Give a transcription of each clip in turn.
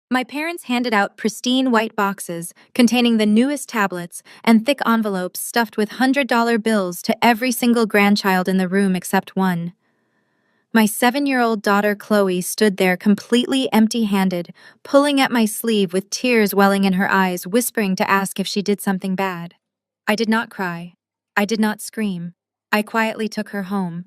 My parents handed out pristine white boxes containing the newest tablets and thick envelopes stuffed with $100 bills to every single grandchild in the room except one. My 7-year-old daughter Chloe stood there completely empty-handed, pulling at my sleeve with tears welling in her eyes, whispering to ask if she did something bad. I did not cry. I did not scream. I quietly took her home.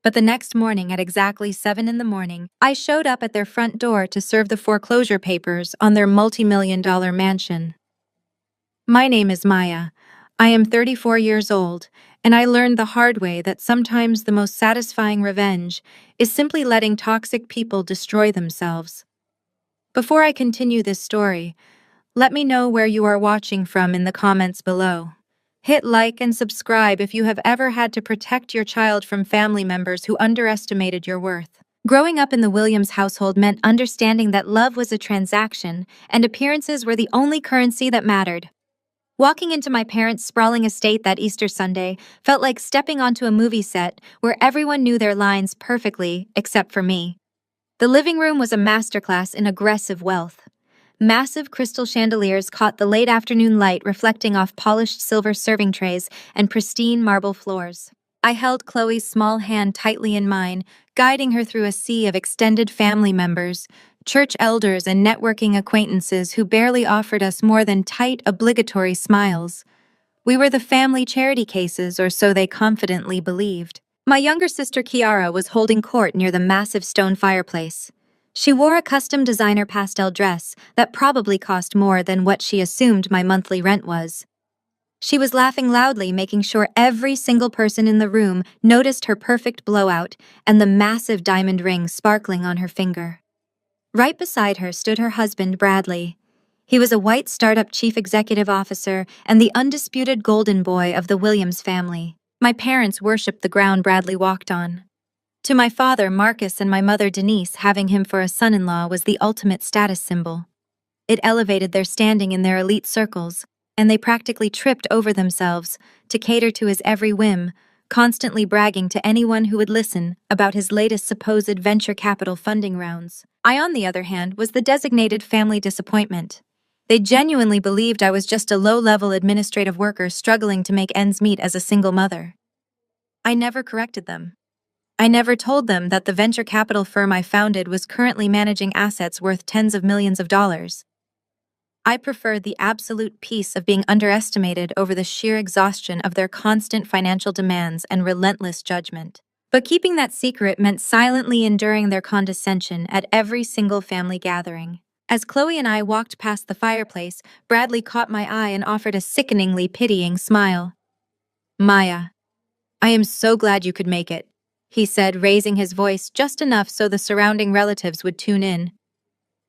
But the next morning at exactly 7 in the morning, I showed up at their front door to serve the foreclosure papers on their multi-million-dollar mansion. My name is Maya. I am 34 years old, and I learned the hard way that sometimes the most satisfying revenge is simply letting toxic people destroy themselves. Before I continue this story, let me know where you are watching from in the comments below. Hit like and subscribe if you have ever had to protect your child from family members who underestimated your worth. Growing up in the Williams household meant understanding that love was a transaction and appearances were the only currency that mattered. Walking into my parents' sprawling estate that Easter Sunday felt like stepping onto a movie set where everyone knew their lines perfectly, except for me. The living room was a masterclass in aggressive wealth. Massive crystal chandeliers caught the late afternoon light reflecting off polished silver serving trays and pristine marble floors. I held Chloe's small hand tightly in mine, guiding her through a sea of extended family members, church elders, and networking acquaintances who barely offered us more than tight, obligatory smiles. We were the family charity cases, or so they confidently believed. My younger sister Kiara was holding court near the massive stone fireplace. She wore a custom designer pastel dress that probably cost more than what she assumed my monthly rent was. She was laughing loudly, making sure every single person in the room noticed her perfect blowout and the massive diamond ring sparkling on her finger. Right beside her stood her husband, Bradley. He was a white startup chief executive officer and the undisputed golden boy of the Williams family. My parents worshipped the ground Bradley walked on. To my father, Marcus, and my mother, Denise, having him for a son-in-law was the ultimate status symbol. It elevated their standing in their elite circles, and they practically tripped over themselves to cater to his every whim, constantly bragging to anyone who would listen about his latest supposed venture capital funding rounds. I, on the other hand, was the designated family disappointment. They genuinely believed I was just a low-level administrative worker struggling to make ends meet as a single mother. I never corrected them. I never told them that the venture capital firm I founded was currently managing assets worth tens of millions of dollars. I preferred the absolute peace of being underestimated over the sheer exhaustion of their constant financial demands and relentless judgment. But keeping that secret meant silently enduring their condescension at every single family gathering. As Chloe and I walked past the fireplace, Bradley caught my eye and offered a sickeningly pitying smile. "Maya, I am so glad you could make it," he said, raising his voice just enough so the surrounding relatives would tune in.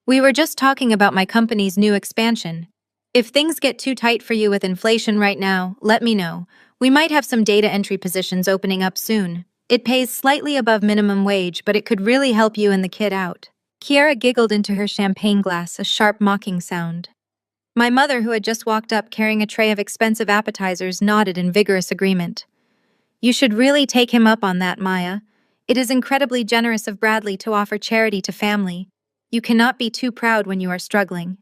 "We were just talking about my company's new expansion. If things get too tight for you with inflation right now, let me know. We might have some data entry positions opening up soon. It pays slightly above minimum wage, but it could really help you and the kid out." Kiara giggled into her champagne glass, a sharp mocking sound. My mother, who had just walked up carrying a tray of expensive appetizers, nodded in vigorous agreement. "You should really take him up on that, Maya. It is incredibly generous of Bradley to offer charity to family. You cannot be too proud when you are struggling."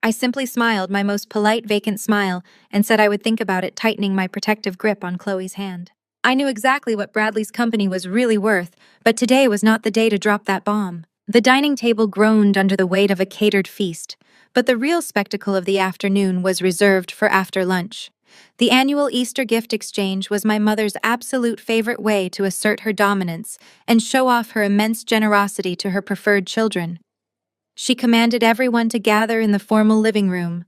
I simply smiled, my most polite, vacant smile, and said I would think about it, tightening my protective grip on Chloe's hand. I knew exactly what Bradley's company was really worth, but today was not the day to drop that bomb. The dining table groaned under the weight of a catered feast, but the real spectacle of the afternoon was reserved for after lunch. The annual Easter gift exchange was my mother's absolute favorite way to assert her dominance and show off her immense generosity to her preferred children. She commanded everyone to gather in the formal living room.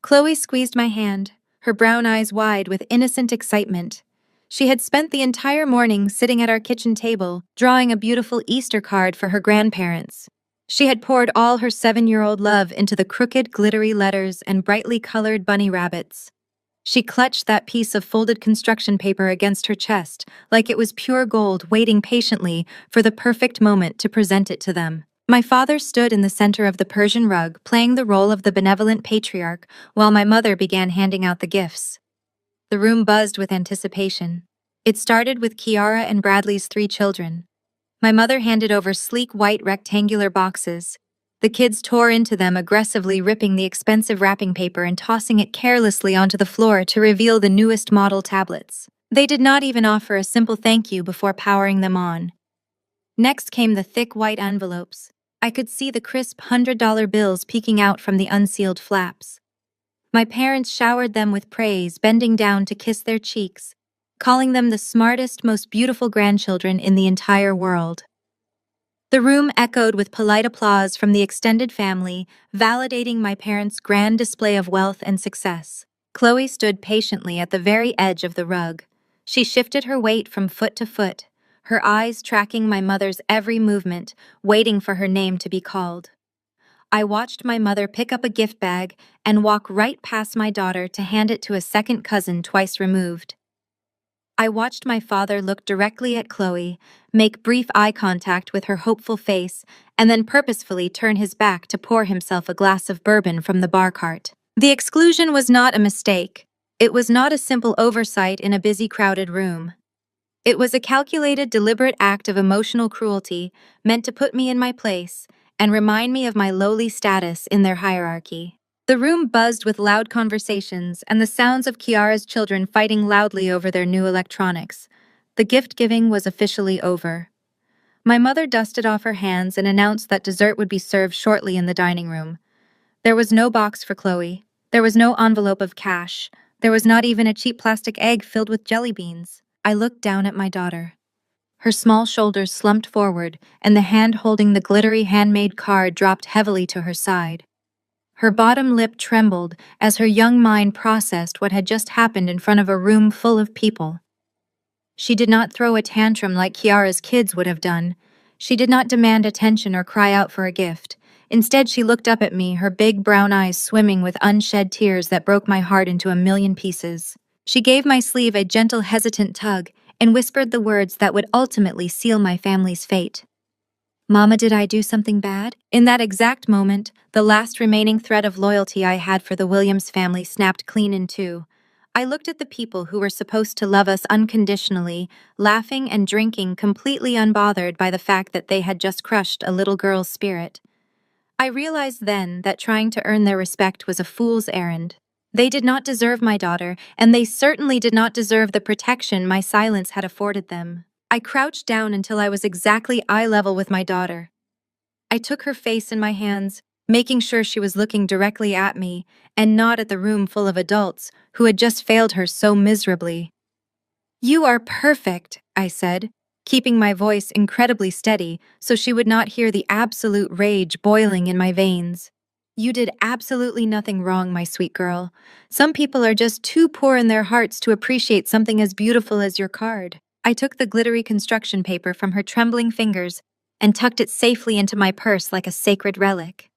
Chloe squeezed my hand, her brown eyes wide with innocent excitement. She had spent the entire morning sitting at our kitchen table, drawing a beautiful Easter card for her grandparents. She had poured all her 7-year-old love into the crooked, glittery letters and brightly colored bunny rabbits. She clutched that piece of folded construction paper against her chest, like it was pure gold, waiting patiently for the perfect moment to present it to them. My father stood in the center of the Persian rug, playing the role of the benevolent patriarch, while my mother began handing out the gifts. The room buzzed with anticipation. It started with Kiara and Bradley's 3 children. My mother handed over sleek white rectangular boxes. The kids tore into them, aggressively ripping the expensive wrapping paper and tossing it carelessly onto the floor to reveal the newest model tablets. They did not even offer a simple thank you before powering them on. Next came the thick white envelopes. I could see the crisp $100 bills peeking out from the unsealed flaps. My parents showered them with praise, bending down to kiss their cheeks, calling them the smartest, most beautiful grandchildren in the entire world. The room echoed with polite applause from the extended family, validating my parents' grand display of wealth and success. Chloe stood patiently at the very edge of the rug. She shifted her weight from foot to foot, her eyes tracking my mother's every movement, waiting for her name to be called. I watched my mother pick up a gift bag and walk right past my daughter to hand it to a second cousin twice removed. I watched my father look directly at Chloe, make brief eye contact with her hopeful face, and then purposefully turn his back to pour himself a glass of bourbon from the bar cart. The exclusion was not a mistake. It was not a simple oversight in a busy, crowded room. It was a calculated, deliberate act of emotional cruelty meant to put me in my place and remind me of my lowly status in their hierarchy. The room buzzed with loud conversations and the sounds of Kiara's children fighting loudly over their new electronics. The gift-giving was officially over. My mother dusted off her hands and announced that dessert would be served shortly in the dining room. There was no box for Chloe. There was no envelope of cash. There was not even a cheap plastic egg filled with jelly beans. I looked down at my daughter. Her small shoulders slumped forward, and the hand holding the glittery handmade card dropped heavily to her side. Her bottom lip trembled as her young mind processed what had just happened in front of a room full of people. She did not throw a tantrum like Kiara's kids would have done. She did not demand attention or cry out for a gift. Instead, she looked up at me, her big brown eyes swimming with unshed tears that broke my heart into a million pieces. She gave my sleeve a gentle, hesitant tug and whispered the words that would ultimately seal my family's fate. "Mama, did I do something bad?" In that exact moment, the last remaining thread of loyalty I had for the Williams family snapped clean in two. I looked at the people who were supposed to love us unconditionally, laughing and drinking, completely unbothered by the fact that they had just crushed a little girl's spirit. I realized then that trying to earn their respect was a fool's errand. They did not deserve my daughter, and they certainly did not deserve the protection my silence had afforded them. I crouched down until I was exactly eye level with my daughter. I took her face in my hands, making sure she was looking directly at me and not at the room full of adults who had just failed her so miserably. "You are perfect," I said, keeping my voice incredibly steady so she would not hear the absolute rage boiling in my veins. "You did absolutely nothing wrong, my sweet girl. Some people are just too poor in their hearts to appreciate something as beautiful as your card." I took the glittery construction paper from her trembling fingers and tucked it safely into my purse like a sacred relic.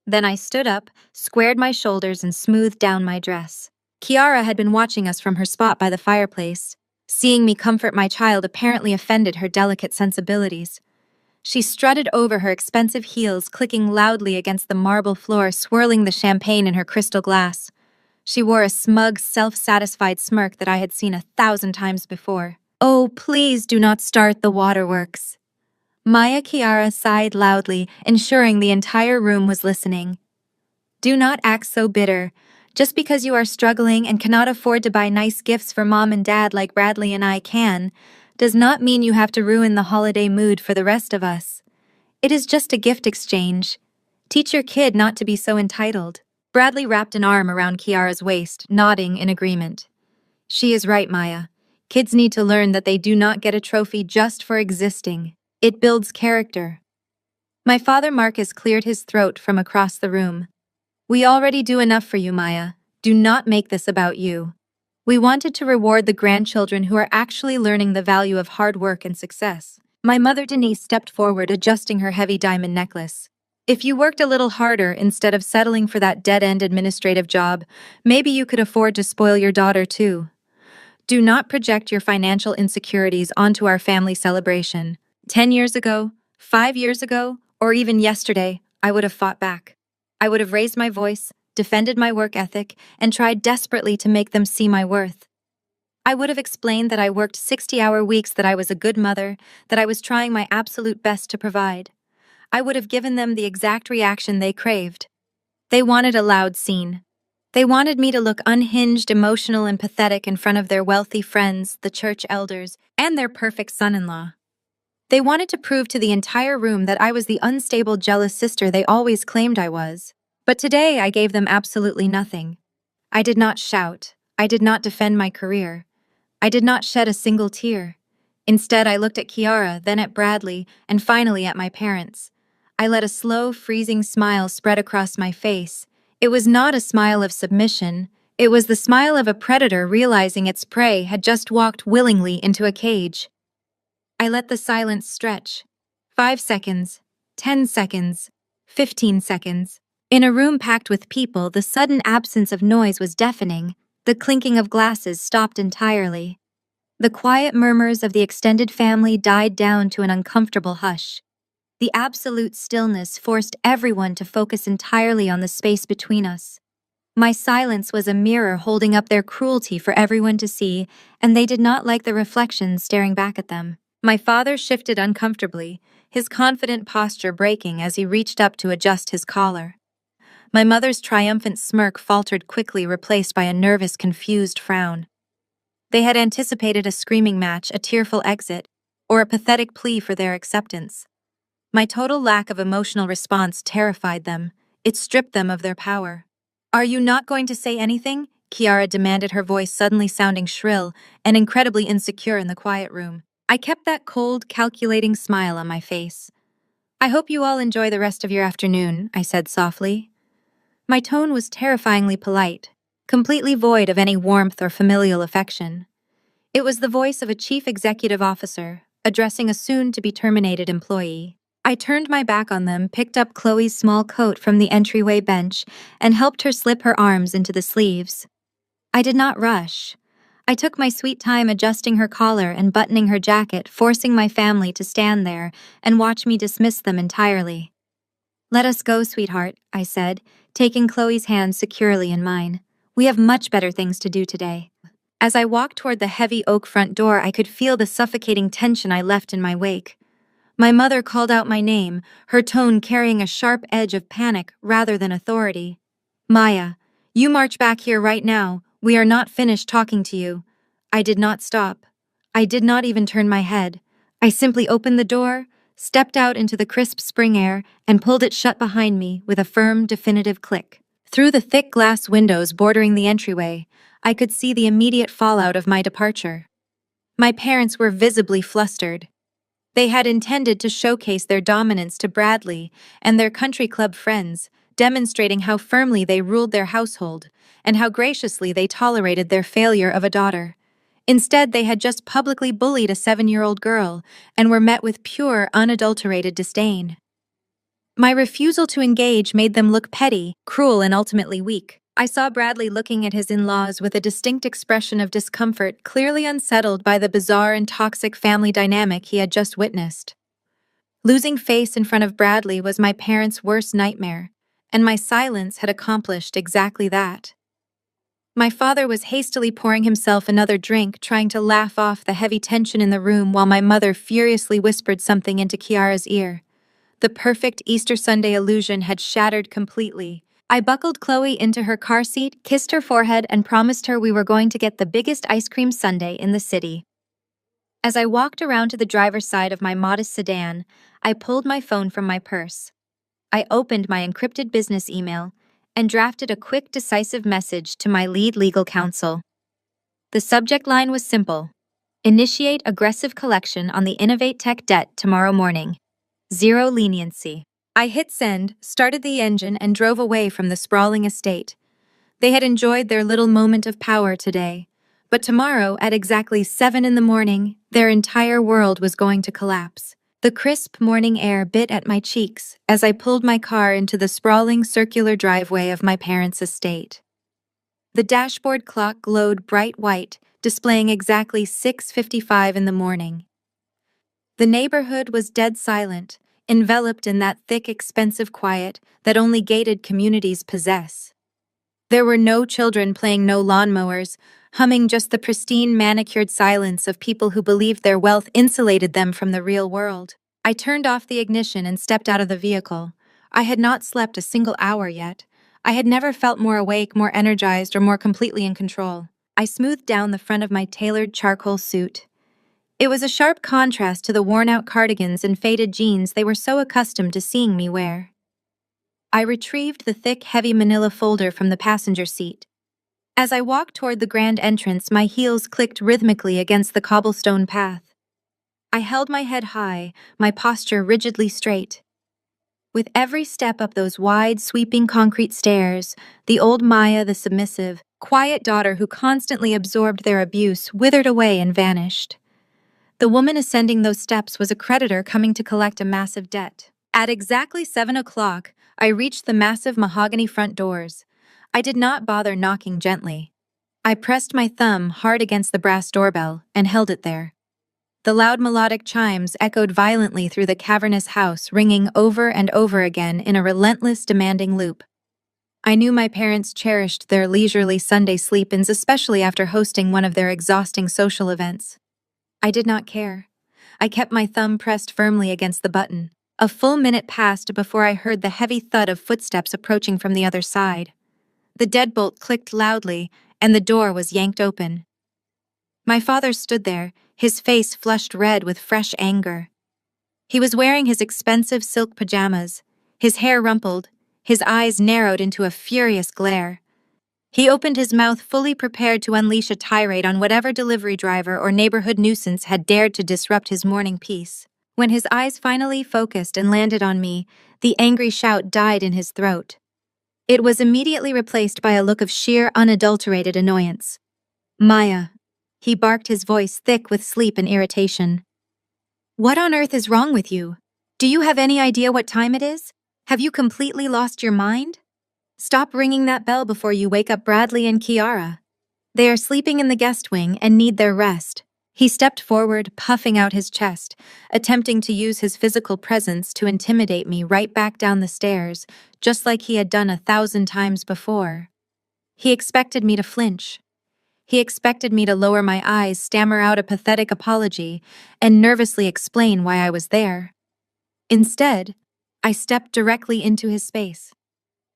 Then I stood up, squared my shoulders, and smoothed down my dress. Kiara had been watching us from her spot by the fireplace. Seeing me comfort my child apparently offended her delicate sensibilities. She strutted over her expensive heels, clicking loudly against the marble floor, swirling the champagne in her crystal glass. She wore a smug, self-satisfied smirk that I had seen 1,000 times before. "Oh, please do not start the waterworks." Maya Kiara sighed loudly, ensuring the entire room was listening. "Do not act so bitter. Just because you are struggling and cannot afford to buy nice gifts for mom and dad like Bradley and I can, does not mean you have to ruin the holiday mood for the rest of us. It is just a gift exchange. Teach your kid not to be so entitled." Bradley wrapped an arm around Kiara's waist, nodding in agreement. "She is right, Maya. Kids need to learn that they do not get a trophy just for existing. It builds character." My father Marcus cleared his throat from across the room. "We already do enough for you, Maya. Do not make this about you. We wanted to reward the grandchildren who are actually learning the value of hard work and success." My mother Denise stepped forward, adjusting her heavy diamond necklace. "If you worked a little harder instead of settling for that dead-end administrative job, maybe you could afford to spoil your daughter too. Do not project your financial insecurities onto our family celebration. 10 years ago, 5 years ago, or even yesterday, I would have fought back. I would have raised my voice, defended my work ethic, and tried desperately to make them see my worth. I would have explained that I worked 60-hour weeks, that I was a good mother, that I was trying my absolute best to provide. I would have given them the exact reaction they craved. They wanted a loud scene. They wanted me to look unhinged, emotional, and pathetic in front of their wealthy friends, the church elders, and their perfect son-in-law. They wanted to prove to the entire room that I was the unstable, jealous sister they always claimed I was. But today I gave them absolutely nothing. I did not shout. I did not defend my career. I did not shed a single tear. Instead, I looked at Kiara, then at Bradley, and finally at my parents. I let a slow, freezing smile spread across my face. It was not a smile of submission. It was the smile of a predator realizing its prey had just walked willingly into a cage. I let the silence stretch. 5 seconds, 10 seconds, 15 seconds. In a room packed with people, the sudden absence of noise was deafening. The clinking of glasses stopped entirely. The quiet murmurs of the extended family died down to an uncomfortable hush. The absolute stillness forced everyone to focus entirely on the space between us. My silence was a mirror holding up their cruelty for everyone to see, and they did not like the reflection staring back at them. My father shifted uncomfortably, his confident posture breaking as he reached up to adjust his collar. My mother's triumphant smirk faltered quickly, replaced by a nervous, confused frown. They had anticipated a screaming match, a tearful exit, or a pathetic plea for their acceptance. My total lack of emotional response terrified them. It stripped them of their power. "Are you not going to say anything?" Kiara demanded, her voice suddenly sounding shrill and incredibly insecure in the quiet room. I kept that cold, calculating smile on my face. "I hope you all enjoy the rest of your afternoon," I said softly. My tone was terrifyingly polite, completely void of any warmth or familial affection. It was the voice of a chief executive officer, addressing a soon-to-be-terminated employee. I turned my back on them, picked up Chloe's small coat from the entryway bench, and helped her slip her arms into the sleeves. I did not rush. I took my sweet time adjusting her collar and buttoning her jacket, forcing my family to stand there and watch me dismiss them entirely. "Let us go, sweetheart," I said, taking Chloe's hand securely in mine. "We have much better things to do today." As I walked toward the heavy oak front door, I could feel the suffocating tension I left in my wake. My mother called out my name, her tone carrying a sharp edge of panic rather than authority. "Maya, you march back here right now. We are not finished talking to you." I did not stop. I did not even turn my head. I simply opened the door, stepped out into the crisp spring air, and pulled it shut behind me with a firm, definitive click. Through the thick glass windows bordering the entryway, I could see the immediate fallout of my departure. My parents were visibly flustered. They had intended to showcase their dominance to Bradley and their country club friends, demonstrating how firmly they ruled their household and how graciously they tolerated their failure of a daughter. Instead, they had just publicly bullied a 7-year-old girl and were met with pure, unadulterated disdain. My refusal to engage made them look petty, cruel, and ultimately weak. I saw Bradley looking at his in-laws with a distinct expression of discomfort, clearly unsettled by the bizarre and toxic family dynamic he had just witnessed. Losing face in front of Bradley was my parents' worst nightmare, and my silence had accomplished exactly that. My father was hastily pouring himself another drink, trying to laugh off the heavy tension in the room while my mother furiously whispered something into Kiara's ear. The perfect Easter Sunday illusion had shattered completely. I buckled Chloe into her car seat, kissed her forehead, and promised her we were going to get the biggest ice cream sundae in the city. As I walked around to the driver's side of my modest sedan, I pulled my phone from my purse. I opened my encrypted business email and drafted a quick, decisive message to my lead legal counsel. The subject line was simple: "Initiate aggressive collection on the Innovate Tech debt tomorrow morning. Zero leniency." I hit send, started the engine, and drove away from the sprawling estate. They had enjoyed their little moment of power today, but tomorrow, at exactly 7 in the morning, their entire world was going to collapse. The crisp morning air bit at my cheeks as I pulled my car into the sprawling circular driveway of my parents' estate. The dashboard clock glowed bright white, displaying exactly 6:55 in the morning. The neighborhood was dead silent, enveloped in that thick, expensive quiet that only gated communities possess. There were no children playing no lawnmowers, humming just the pristine, manicured silence of people who believed their wealth insulated them from the real world. I turned off the ignition and stepped out of the vehicle. I had not slept a single hour yet. I had never felt more awake, more energized, or more completely in control. I smoothed down the front of my tailored charcoal suit. It was a sharp contrast to the worn-out cardigans and faded jeans they were so accustomed to seeing me wear. I retrieved the thick, heavy manila folder from the passenger seat. As I walked toward the grand entrance, my heels clicked rhythmically against the cobblestone path. I held my head high, my posture rigidly straight. With every step up those wide, sweeping concrete stairs, the old Maya, the submissive, quiet daughter who constantly absorbed their abuse, withered away and vanished. The woman ascending those steps was a creditor coming to collect a massive debt. At exactly 7 o'clock, I reached the massive mahogany front doors. I did not bother knocking gently. I pressed my thumb hard against the brass doorbell and held it there. The loud melodic chimes echoed violently through the cavernous house, ringing over and over again in a relentless, demanding loop. I knew my parents cherished their leisurely Sunday sleep-ins, especially after hosting one of their exhausting social events. I did not care. I kept my thumb pressed firmly against the button. A full minute passed before I heard the heavy thud of footsteps approaching from the other side. The deadbolt clicked loudly, and the door was yanked open. My father stood there, his face flushed red with fresh anger. He was wearing his expensive silk pajamas, his hair rumpled, his eyes narrowed into a furious glare. He opened his mouth fully prepared to unleash a tirade on whatever delivery driver or neighborhood nuisance had dared to disrupt his morning peace. When his eyes finally focused and landed on me, the angry shout died in his throat. It was immediately replaced by a look of sheer, unadulterated annoyance. "Maya," he barked, his voice thick with sleep and irritation. "What on earth is wrong with you? Do you have any idea what time it is? Have you completely lost your mind? Stop ringing that bell before you wake up Bradley and Kiara. They are sleeping in the guest wing and need their rest." He stepped forward, puffing out his chest, attempting to use his physical presence to intimidate me right back down the stairs, just like he had done 1,000 times before. He expected me to flinch. He expected me to lower my eyes, stammer out a pathetic apology, and nervously explain why I was there. Instead, I stepped directly into his space.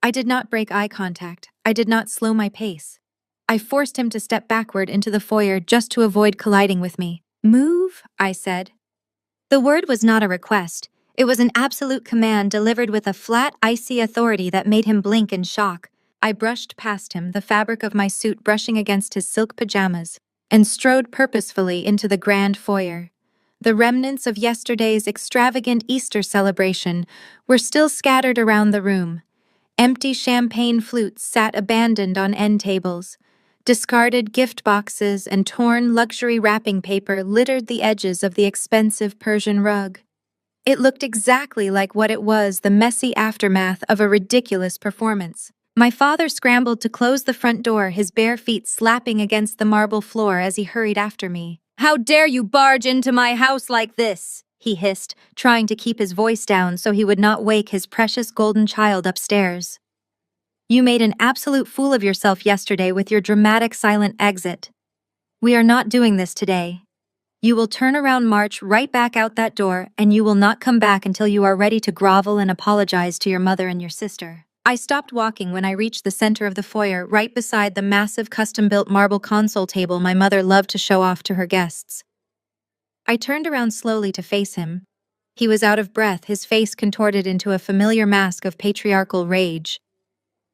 I did not break eye contact. I did not slow my pace. I forced him to step backward into the foyer just to avoid colliding with me. "Move," I said. The word was not a request. It was an absolute command delivered with a flat, icy authority that made him blink in shock. I brushed past him, the fabric of my suit brushing against his silk pajamas, and strode purposefully into the grand foyer. The remnants of yesterday's extravagant Easter celebration were still scattered around the room. Empty champagne flutes sat abandoned on end tables. Discarded gift boxes and torn luxury wrapping paper littered the edges of the expensive Persian rug. It looked exactly like what it was, the messy aftermath of a ridiculous performance. My father scrambled to close the front door, his bare feet slapping against the marble floor as he hurried after me. "How dare you barge into my house like this?" he hissed, trying to keep his voice down so he would not wake his precious golden child upstairs. "You made an absolute fool of yourself yesterday with your dramatic silent exit. We are not doing this today. You will turn around, march right back out that door, and you will not come back until you are ready to grovel and apologize to your mother and your sister." I stopped walking when I reached the center of the foyer, right beside the massive custom-built marble console table my mother loved to show off to her guests. I turned around slowly to face him. He was out of breath, his face contorted into a familiar mask of patriarchal rage.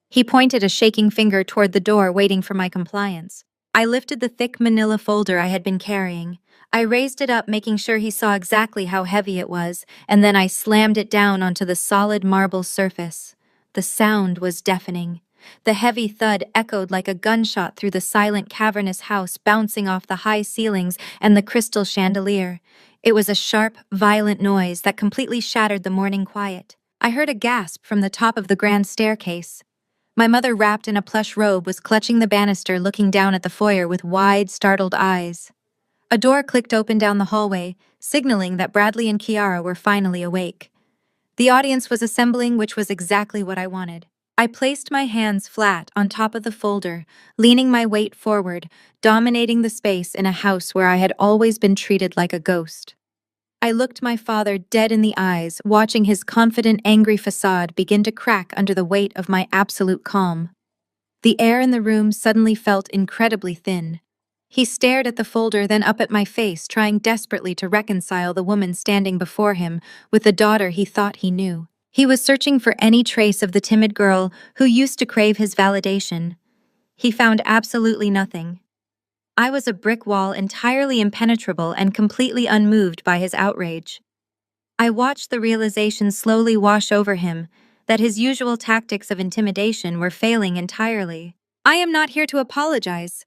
He pointed a shaking finger toward the door, waiting for my compliance. I lifted the thick manila folder I had been carrying. I raised it up, making sure he saw exactly how heavy it was, and then I slammed it down onto the solid marble surface. The sound was deafening. The heavy thud echoed like a gunshot through the silent, cavernous house, bouncing off the high ceilings and the crystal chandelier. It was a sharp, violent noise that completely shattered the morning quiet. I heard a gasp from the top of the grand staircase. My mother, wrapped in a plush robe, was clutching the banister, looking down at the foyer with wide, startled eyes. A door clicked open down the hallway, signaling that Bradley and Kiara were finally awake. The audience was assembling, which was exactly what I wanted. I placed my hands flat on top of the folder, leaning my weight forward, dominating the space in a house where I had always been treated like a ghost. I looked my father dead in the eyes, watching his confident, angry facade begin to crack under the weight of my absolute calm. The air in the room suddenly felt incredibly thin. He stared at the folder, then up at my face, trying desperately to reconcile the woman standing before him with the daughter he thought he knew. He was searching for any trace of the timid girl who used to crave his validation. He found absolutely nothing. I was a brick wall, entirely impenetrable and completely unmoved by his outrage. I watched the realization slowly wash over him that his usual tactics of intimidation were failing entirely. "I am not here to apologize,"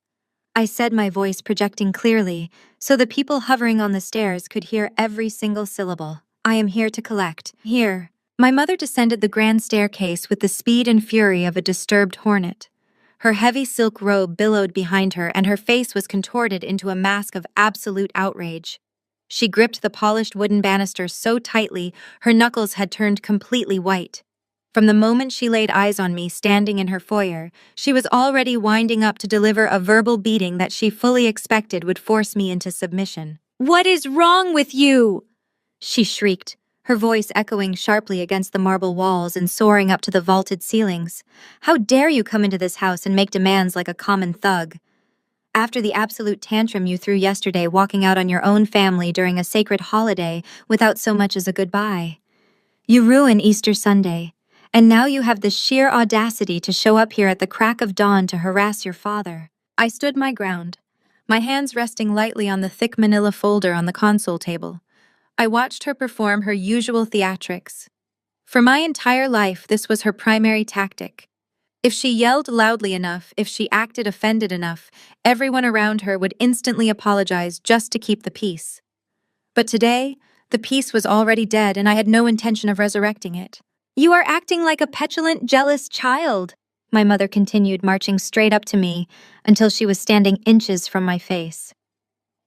I said, my voice projecting clearly so the people hovering on the stairs could hear every single syllable. "I am here to collect. Here." My mother descended the grand staircase with the speed and fury of a disturbed hornet. Her heavy silk robe billowed behind her, and her face was contorted into a mask of absolute outrage. She gripped the polished wooden banister so tightly her knuckles had turned completely white. From the moment she laid eyes on me standing in her foyer, she was already winding up to deliver a verbal beating that she fully expected would force me into submission. "What is wrong with you?" she shrieked, her voice echoing sharply against the marble walls and soaring up to the vaulted ceilings. "How dare you come into this house and make demands like a common thug? After the absolute tantrum you threw yesterday walking out on your own family during a sacred holiday without so much as a goodbye. You ruin Easter Sunday, and now you have the sheer audacity to show up here at the crack of dawn to harass your father." I stood my ground, my hands resting lightly on the thick manila folder on the console table. I watched her perform her usual theatrics. For my entire life, this was her primary tactic. If she yelled loudly enough, if she acted offended enough, everyone around her would instantly apologize just to keep the peace. But today, the peace was already dead, and I had no intention of resurrecting it. "You are acting like a petulant, jealous child," my mother continued, marching straight up to me until she was standing inches from my face.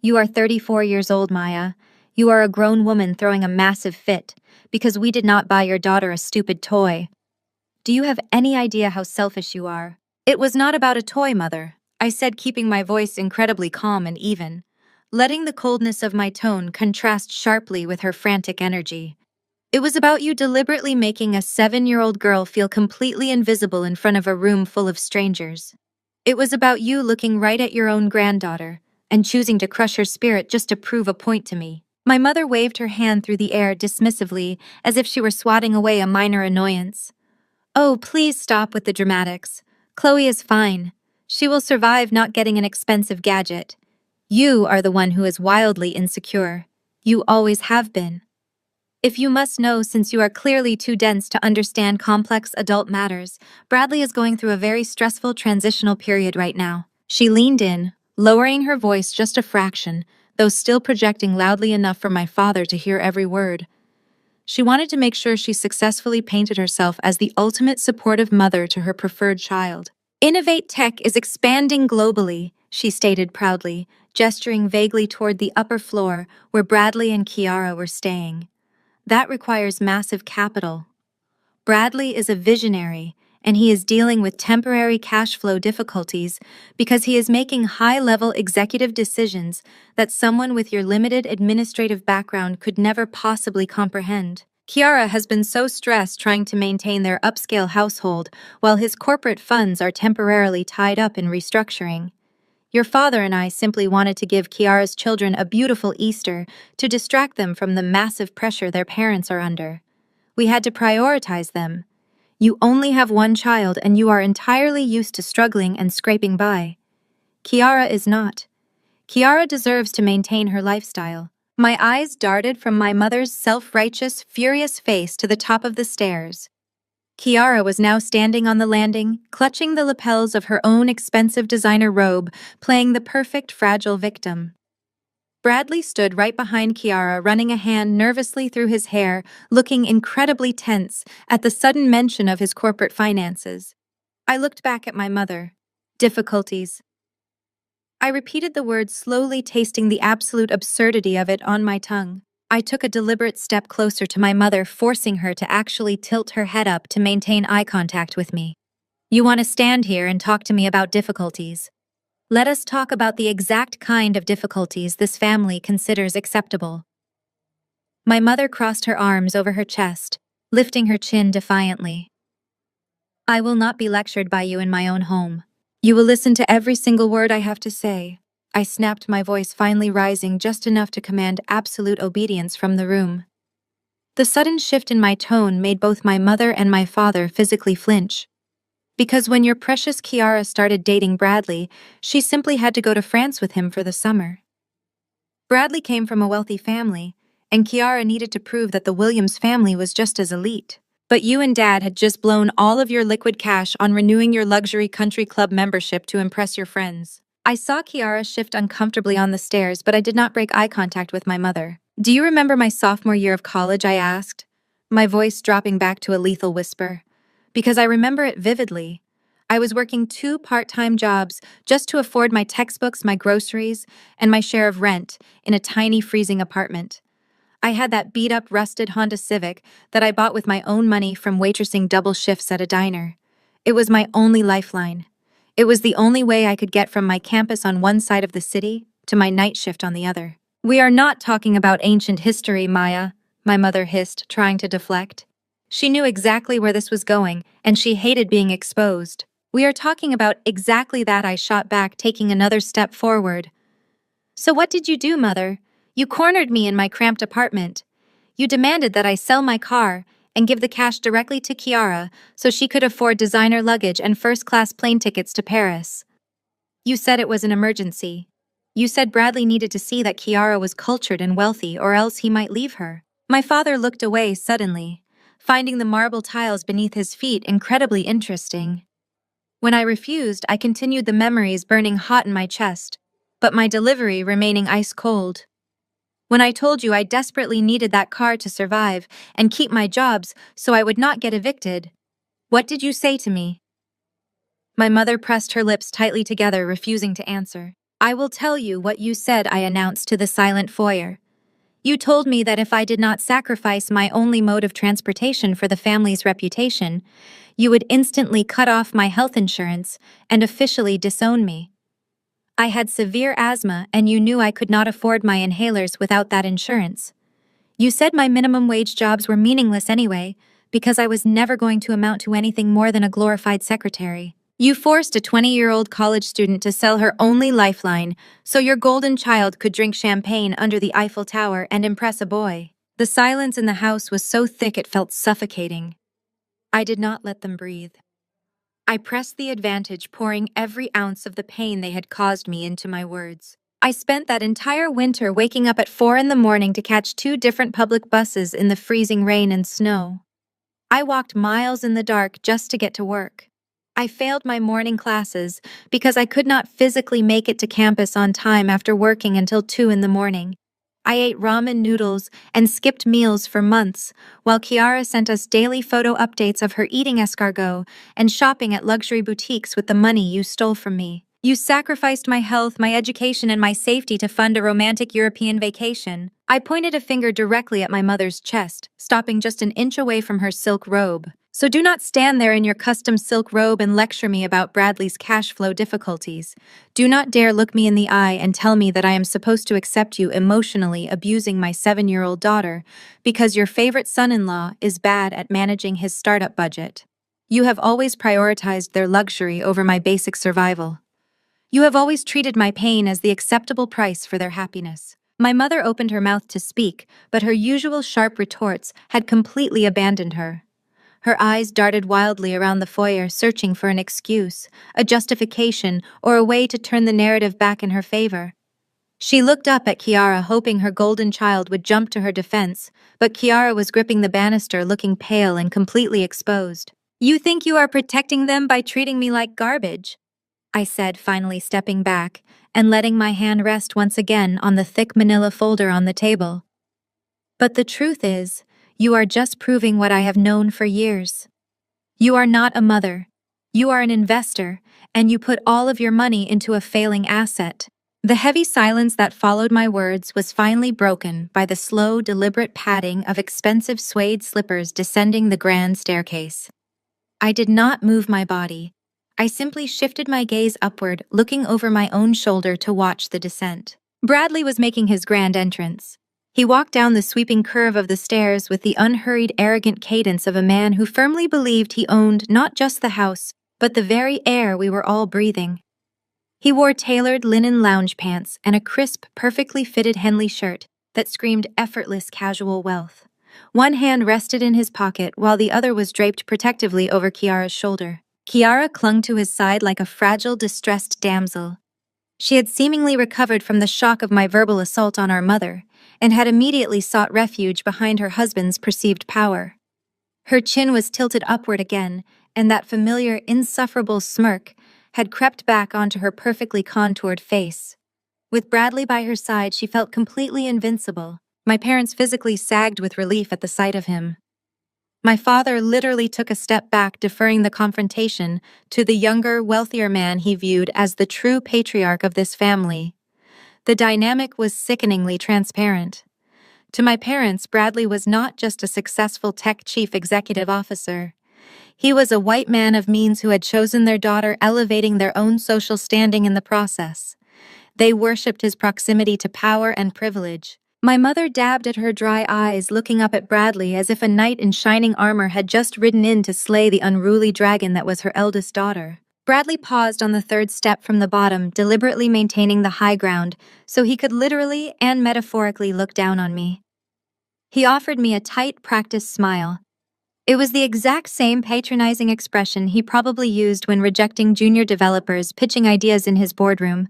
"You are 34 years old, Maya. You are a grown woman throwing a massive fit because we did not buy your daughter a stupid toy. Do you have any idea how selfish you are?" "It was not about a toy, Mother," I said, keeping my voice incredibly calm and even, letting the coldness of my tone contrast sharply with her frantic energy. "It was about you deliberately making a 7-year-old girl feel completely invisible in front of a room full of strangers. It was about you looking right at your own granddaughter and choosing to crush her spirit just to prove a point to me." My mother waved her hand through the air dismissively, as if she were swatting away a minor annoyance. "Oh, please stop with the dramatics. Chloe is fine. She will survive not getting an expensive gadget. You are the one who is wildly insecure. You always have been. If you must know, since you are clearly too dense to understand complex adult matters, Bradley is going through a very stressful transitional period right now." She leaned in, lowering her voice just a fraction, though still projecting loudly enough for my father to hear every word. She wanted to make sure she successfully painted herself as the ultimate supportive mother to her preferred child. "Innovate Tech is expanding globally," she stated proudly, gesturing vaguely toward the upper floor where Bradley and Kiara were staying. "That requires massive capital. Bradley is a visionary, and he is dealing with temporary cash flow difficulties because he is making high-level executive decisions that someone with your limited administrative background could never possibly comprehend. Kiara has been so stressed trying to maintain their upscale household while his corporate funds are temporarily tied up in restructuring. Your father and I simply wanted to give Kiara's children a beautiful Easter to distract them from the massive pressure their parents are under. We had to prioritize them. You only have one child, and you are entirely used to struggling and scraping by. Kiara is not. Kiara deserves to maintain her lifestyle." My eyes darted from my mother's self-righteous, furious face to the top of the stairs. Kiara was now standing on the landing, clutching the lapels of her own expensive designer robe, playing the perfect fragile victim. Bradley stood right behind Kiara, running a hand nervously through his hair, looking incredibly tense at the sudden mention of his corporate finances. I looked back at my mother. "Difficulties." I repeated the word slowly, tasting the absolute absurdity of it on my tongue. I took a deliberate step closer to my mother, forcing her to actually tilt her head up to maintain eye contact with me. "You want to stand here and talk to me about difficulties? Let us talk about the exact kind of difficulties this family considers acceptable." My mother crossed her arms over her chest, lifting her chin defiantly. I will not be lectured by you in my own home. You will listen to every single word I have to say. I snapped, my voice finally rising just enough to command absolute obedience from the room. The sudden shift in my tone made both my mother and my father physically flinch. Because when your precious Kiara started dating Bradley, she simply had to go to France with him for the summer. Bradley came from a wealthy family, and Kiara needed to prove that the Williams family was just as elite. But you and Dad had just blown all of your liquid cash on renewing your luxury country club membership to impress your friends. I saw Kiara shift uncomfortably on the stairs, but I did not break eye contact with my mother. Do you remember my sophomore year of college? I asked, my voice dropping back to a lethal whisper. Because I remember it vividly. I was working 2 part-time jobs just to afford my textbooks, my groceries, and my share of rent in a tiny freezing apartment. I had that beat-up, rusted Honda Civic that I bought with my own money from waitressing double shifts at a diner. It was my only lifeline. It was the only way I could get from my campus on one side of the city to my night shift on the other. We are not talking about ancient history, Maya, my mother hissed, trying to deflect. She knew exactly where this was going, and she hated being exposed. We are talking about exactly that, I shot back, taking another step forward. So what did you do, Mother? You cornered me in my cramped apartment. You demanded that I sell my car and give the cash directly to Kiara so she could afford designer luggage and first-class plane tickets to Paris. You said it was an emergency. You said Bradley needed to see that Kiara was cultured and wealthy, or else he might leave her. My father looked away suddenly, finding the marble tiles beneath his feet incredibly interesting. When I refused, I continued, the memories burning hot in my chest, but my delivery remaining ice cold. When I told you I desperately needed that car to survive and keep my jobs so I would not get evicted, what did you say to me? My mother pressed her lips tightly together, refusing to answer. I will tell you what you said, I announced to the silent foyer. You told me that if I did not sacrifice my only mode of transportation for the family's reputation, you would instantly cut off my health insurance and officially disown me. I had severe asthma, and you knew I could not afford my inhalers without that insurance. You said my minimum wage jobs were meaningless anyway, because I was never going to amount to anything more than a glorified secretary. You forced a 20-year-old college student to sell her only lifeline so your golden child could drink champagne under the Eiffel Tower and impress a boy. The silence in the house was so thick it felt suffocating. I did not let them breathe. I pressed the advantage, pouring every ounce of the pain they had caused me into my words. I spent that entire winter waking up at 4 in the morning to catch 2 different public buses in the freezing rain and snow. I walked miles in the dark just to get to work. I failed my morning classes because I could not physically make it to campus on time after working until 2 in the morning. I ate ramen noodles and skipped meals for months, while Kiara sent us daily photo updates of her eating escargot and shopping at luxury boutiques with the money you stole from me. You sacrificed my health, my education, and my safety to fund a romantic European vacation. I pointed a finger directly at my mother's chest, stopping just an inch away from her silk robe. So do not stand there in your custom silk robe and lecture me about Bradley's cash flow difficulties. Do not dare look me in the eye and tell me that I am supposed to accept you emotionally abusing my 7-year-old daughter because your favorite son-in-law is bad at managing his startup budget. You have always prioritized their luxury over my basic survival. You have always treated my pain as the acceptable price for their happiness. My mother opened her mouth to speak, but her usual sharp retorts had completely abandoned her. Her eyes darted wildly around the foyer, searching for an excuse, a justification, or a way to turn the narrative back in her favor. She looked up at Kiara, hoping her golden child would jump to her defense, but Kiara was gripping the banister, looking pale and completely exposed. You think you are protecting them by treating me like garbage? I said, finally stepping back and letting my hand rest once again on the thick manila folder on the table. But the truth is, you are just proving what I have known for years. You are not a mother. You are an investor, and you put all of your money into a failing asset. The heavy silence that followed my words was finally broken by the slow, deliberate padding of expensive suede slippers descending the grand staircase. I did not move my body. I simply shifted my gaze upward, looking over my own shoulder to watch the descent. Bradley was making his grand entrance. He walked down the sweeping curve of the stairs with the unhurried, arrogant cadence of a man who firmly believed he owned not just the house, but the very air we were all breathing. He wore tailored linen lounge pants and a crisp, perfectly fitted Henley shirt that screamed effortless casual wealth. One hand rested in his pocket while the other was draped protectively over Kiara's shoulder. Kiara clung to his side like a fragile, distressed damsel. She had seemingly recovered from the shock of my verbal assault on our mother, and had immediately sought refuge behind her husband's perceived power. Her chin was tilted upward again, and that familiar, insufferable smirk had crept back onto her perfectly contoured face. With Bradley by her side, she felt completely invincible. My parents physically sagged with relief at the sight of him. My father literally took a step back, deferring the confrontation to the younger, wealthier man he viewed as the true patriarch of this family. The dynamic was sickeningly transparent. To my parents, Bradley was not just a successful tech chief executive officer. He was a white man of means who had chosen their daughter, elevating their own social standing in the process. They worshipped his proximity to power and privilege. My mother dabbed at her dry eyes, looking up at Bradley as if a knight in shining armor had just ridden in to slay the unruly dragon that was her eldest daughter. Bradley paused on the third step from the bottom, deliberately maintaining the high ground, so he could literally and metaphorically look down on me. He offered me a tight, practiced smile. It was the exact same patronizing expression he probably used when rejecting junior developers pitching ideas in his boardroom.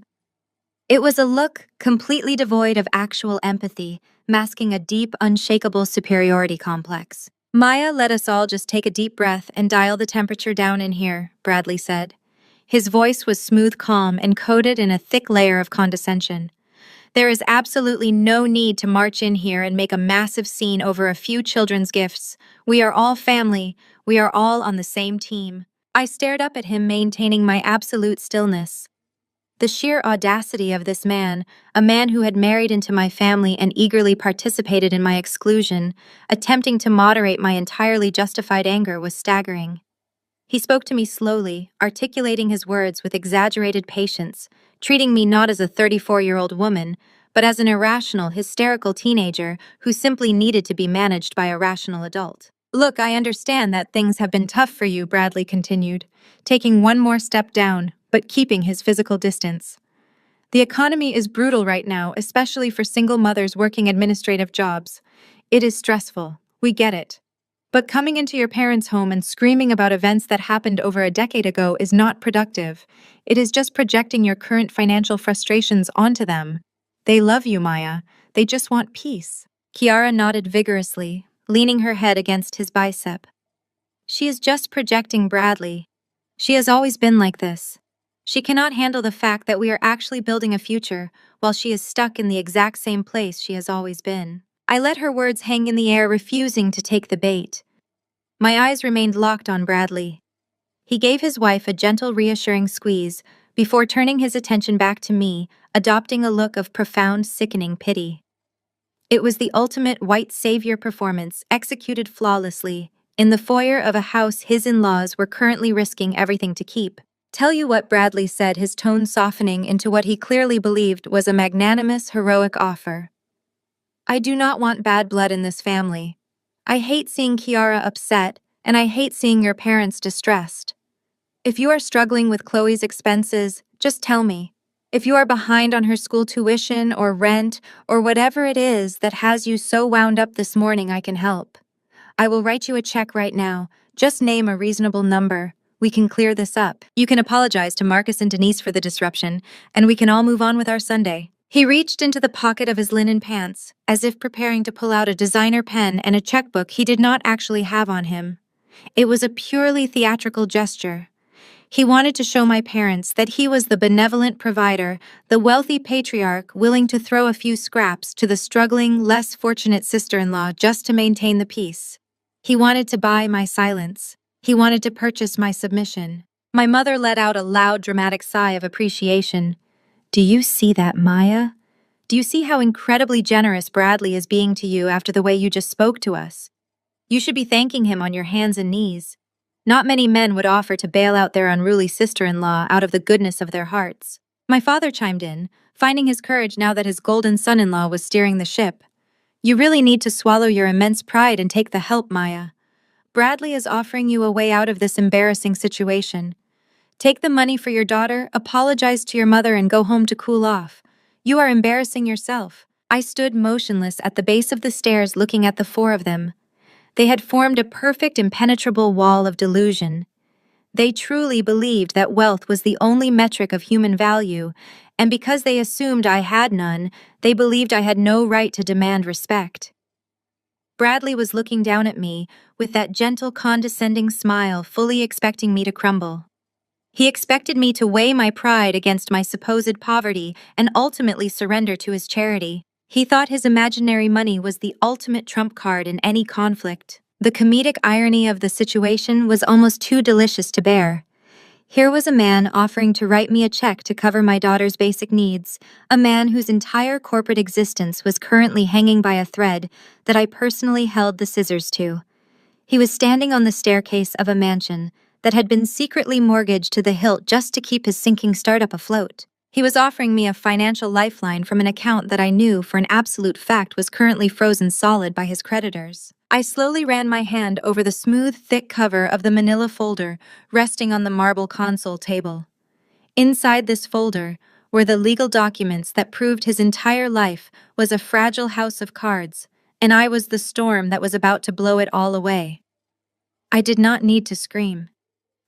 It was a look completely devoid of actual empathy, masking a deep, unshakable superiority complex. "Maya, let us all just take a deep breath and dial the temperature down in here," Bradley said. His voice was smooth calm and coated in a thick layer of condescension. "There is absolutely no need to march in here and make a massive scene over a few children's gifts. We are all family. We are all on the same team." I stared up at him, maintaining my absolute stillness. The sheer audacity of this man, a man who had married into my family and eagerly participated in my exclusion, attempting to moderate my entirely justified anger, was staggering. He spoke to me slowly, articulating his words with exaggerated patience, treating me not as a 34-year-old woman, but as an irrational, hysterical teenager who simply needed to be managed by a rational adult. "Look, I understand that things have been tough for you," Bradley continued, taking one more step down, but keeping his physical distance. "The economy is brutal right now, especially for single mothers working administrative jobs. It is stressful. We get it. But coming into your parents' home and screaming about events that happened over a decade ago is not productive. It is just projecting your current financial frustrations onto them. They love you, Maya. They just want peace." Kiara nodded vigorously, leaning her head against his bicep. "She is just projecting, Bradley. She has always been like this. She cannot handle the fact that we are actually building a future while she is stuck in the exact same place she has always been." I let her words hang in the air, refusing to take the bait. My eyes remained locked on Bradley. He gave his wife a gentle, reassuring squeeze before turning his attention back to me, adopting a look of profound, sickening pity. It was the ultimate white savior performance, executed flawlessly, in the foyer of a house his in-laws were currently risking everything to keep. "Tell you what," Bradley said, his tone softening into what he clearly believed was a magnanimous, heroic offer. "I do not want bad blood in this family. I hate seeing Kiara upset, and I hate seeing your parents distressed. If you are struggling with Chloe's expenses, just tell me. If you are behind on her school tuition or rent or whatever it is that has you so wound up this morning, I can help. I will write you a check right now. Just name a reasonable number. We can clear this up. You can apologize to Marcus and Denise for the disruption, and we can all move on with our Sunday." He reached into the pocket of his linen pants, as if preparing to pull out a designer pen and a checkbook he did not actually have on him. It was a purely theatrical gesture. He wanted to show my parents that he was the benevolent provider, the wealthy patriarch willing to throw a few scraps to the struggling, less fortunate sister-in-law just to maintain the peace. He wanted to buy my silence. He wanted to purchase my submission. My mother let out a loud, dramatic sigh of appreciation. "Do you see that, Maya? Do you see how incredibly generous Bradley is being to you after the way you just spoke to us? You should be thanking him on your hands and knees. Not many men would offer to bail out their unruly sister-in-law out of the goodness of their hearts." My father chimed in, finding his courage now that his golden son-in-law was steering the ship. You really need to swallow your immense pride and take the help, Maya. Bradley is offering you a way out of this embarrassing situation. Take the money for your daughter, apologize to your mother, and go home to cool off. You are embarrassing yourself. I stood motionless at the base of the stairs looking at the four of them. They had formed a perfect, impenetrable wall of delusion. They truly believed that wealth was the only metric of human value, and because they assumed I had none, they believed I had no right to demand respect. Bradley was looking down at me with that gentle, condescending smile, fully expecting me to crumble. He expected me to weigh my pride against my supposed poverty and ultimately surrender to his charity. He thought his imaginary money was the ultimate trump card in any conflict. The comedic irony of the situation was almost too delicious to bear. Here was a man offering to write me a check to cover my daughter's basic needs, a man whose entire corporate existence was currently hanging by a thread that I personally held the scissors to. He was standing on the staircase of a mansion that had been secretly mortgaged to the hilt just to keep his sinking startup afloat. He was offering me a financial lifeline from an account that I knew for an absolute fact was currently frozen solid by his creditors. I slowly ran my hand over the smooth, thick cover of the manila folder resting on the marble console table. Inside this folder were the legal documents that proved his entire life was a fragile house of cards, and I was the storm that was about to blow it all away. I did not need to scream.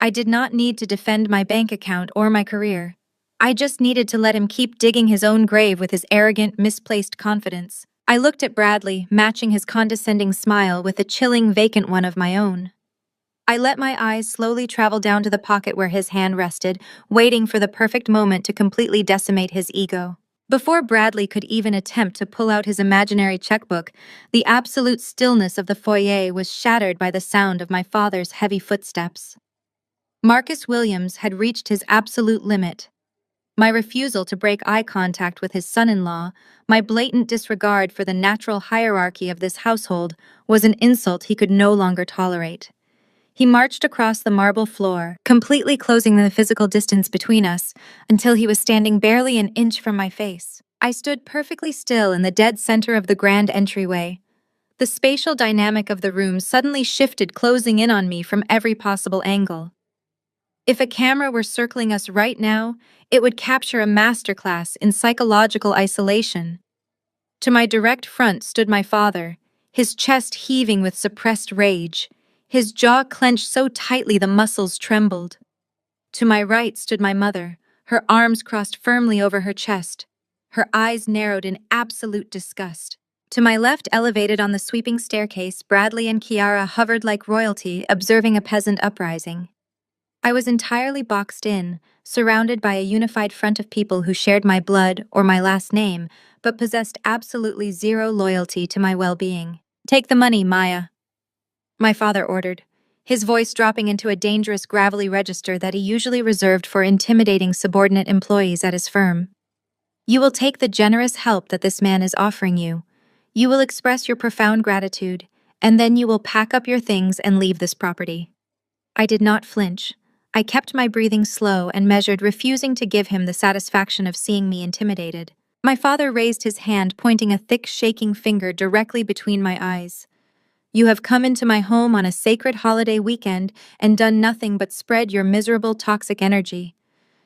I did not need to defend my bank account or my career. I just needed to let him keep digging his own grave with his arrogant, misplaced confidence. I looked at Bradley, matching his condescending smile with a chilling, vacant one of my own. I let my eyes slowly travel down to the pocket where his hand rested, waiting for the perfect moment to completely decimate his ego. Before Bradley could even attempt to pull out his imaginary checkbook, the absolute stillness of the foyer was shattered by the sound of my father's heavy footsteps. Marcus Williams had reached his absolute limit. My refusal to break eye contact with his son-in-law, my blatant disregard for the natural hierarchy of this household, was an insult he could no longer tolerate. He marched across the marble floor, completely closing the physical distance between us, until he was standing barely an inch from my face. I stood perfectly still in the dead center of the grand entryway. The spatial dynamic of the room suddenly shifted, closing in on me from every possible angle. If a camera were circling us right now, it would capture a masterclass in psychological isolation. To my direct front stood my father, his chest heaving with suppressed rage, his jaw clenched so tightly the muscles trembled. To my right stood my mother, her arms crossed firmly over her chest, her eyes narrowed in absolute disgust. To my left, elevated on the sweeping staircase, Bradley and Kiara hovered like royalty, observing a peasant uprising. I was entirely boxed in, surrounded by a unified front of people who shared my blood or my last name, but possessed absolutely zero loyalty to my well-being. "Take the money, Maya," my father ordered, his voice dropping into a dangerous gravelly register that he usually reserved for intimidating subordinate employees at his firm. "You will take the generous help that this man is offering you. You will express your profound gratitude, and then you will pack up your things and leave this property." I did not flinch. I kept my breathing slow and measured, refusing to give him the satisfaction of seeing me intimidated. My father raised his hand, pointing a thick, shaking finger directly between my eyes. "You have come into my home on a sacred holiday weekend and done nothing but spread your miserable, toxic energy.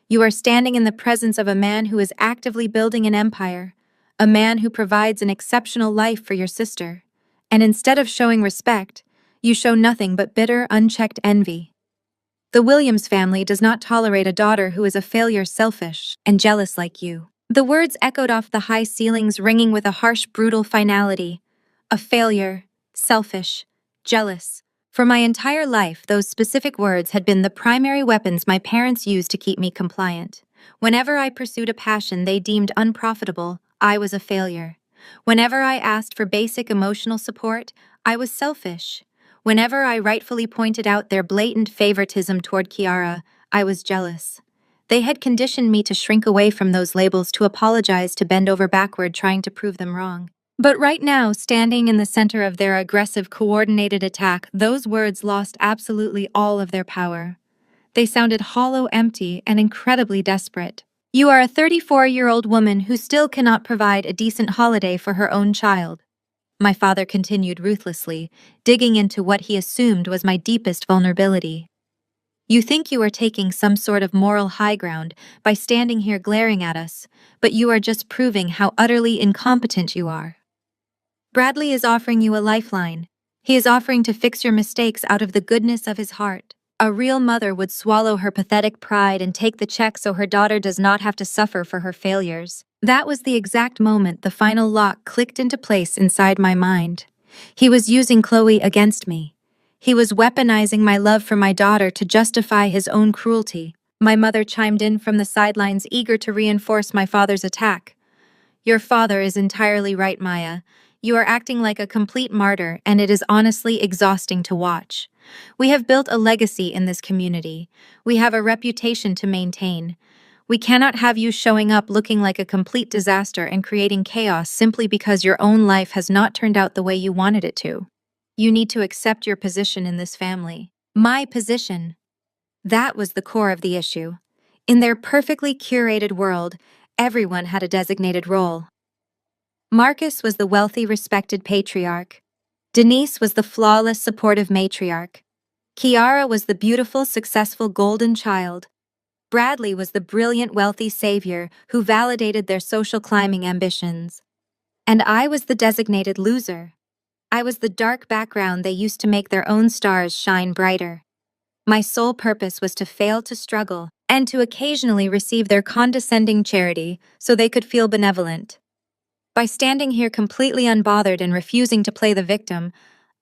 You are standing in the presence of a man who is actively building an empire, a man who provides an exceptional life for your sister. And instead of showing respect, you show nothing but bitter, unchecked envy. The Williams family does not tolerate a daughter who is a failure, selfish, and jealous like you." The words echoed off the high ceilings, ringing with a harsh, brutal finality. A failure, selfish, jealous. For my entire life, those specific words had been the primary weapons my parents used to keep me compliant. Whenever I pursued a passion they deemed unprofitable, I was a failure. Whenever I asked for basic emotional support, I was selfish. Whenever I rightfully pointed out their blatant favoritism toward Kiara, I was jealous. They had conditioned me to shrink away from those labels, to apologize, to bend over backward trying to prove them wrong. But right now, standing in the center of their aggressive, coordinated attack, those words lost absolutely all of their power. They sounded hollow, empty, and incredibly desperate. "You are a 34-year-old woman who still cannot provide a decent holiday for her own child," my father continued ruthlessly, digging into what he assumed was my deepest vulnerability. You think you are taking some sort of moral high ground by standing here glaring at us, but you are just proving how utterly incompetent you are. Bradley is offering you a lifeline. He is offering to fix your mistakes out of the goodness of his heart. A real mother would swallow her pathetic pride and take the check so her daughter does not have to suffer for her failures. That was the exact moment the final lock clicked into place inside my mind. He was using Chloe against me. He was weaponizing my love for my daughter to justify his own cruelty. My mother chimed in from the sidelines, eager to reinforce my father's attack. Your father is entirely right, Maya. You are acting like a complete martyr, and it is honestly exhausting to watch. We have built a legacy in this community. We have a reputation to maintain. We cannot have you showing up looking like a complete disaster and creating chaos simply because your own life has not turned out the way you wanted it to. You need to accept your position in this family. My position. That was the core of the issue. In their perfectly curated world, everyone had a designated role. Marcus was the wealthy, respected patriarch. Denise was the flawless, supportive matriarch. Kiara was the beautiful, successful golden child. Bradley was the brilliant, wealthy savior who validated their social climbing ambitions. And I was the designated loser. I was the dark background they used to make their own stars shine brighter. My sole purpose was to fail to struggle and to occasionally receive their condescending charity so they could feel benevolent. By standing here completely unbothered and refusing to play the victim,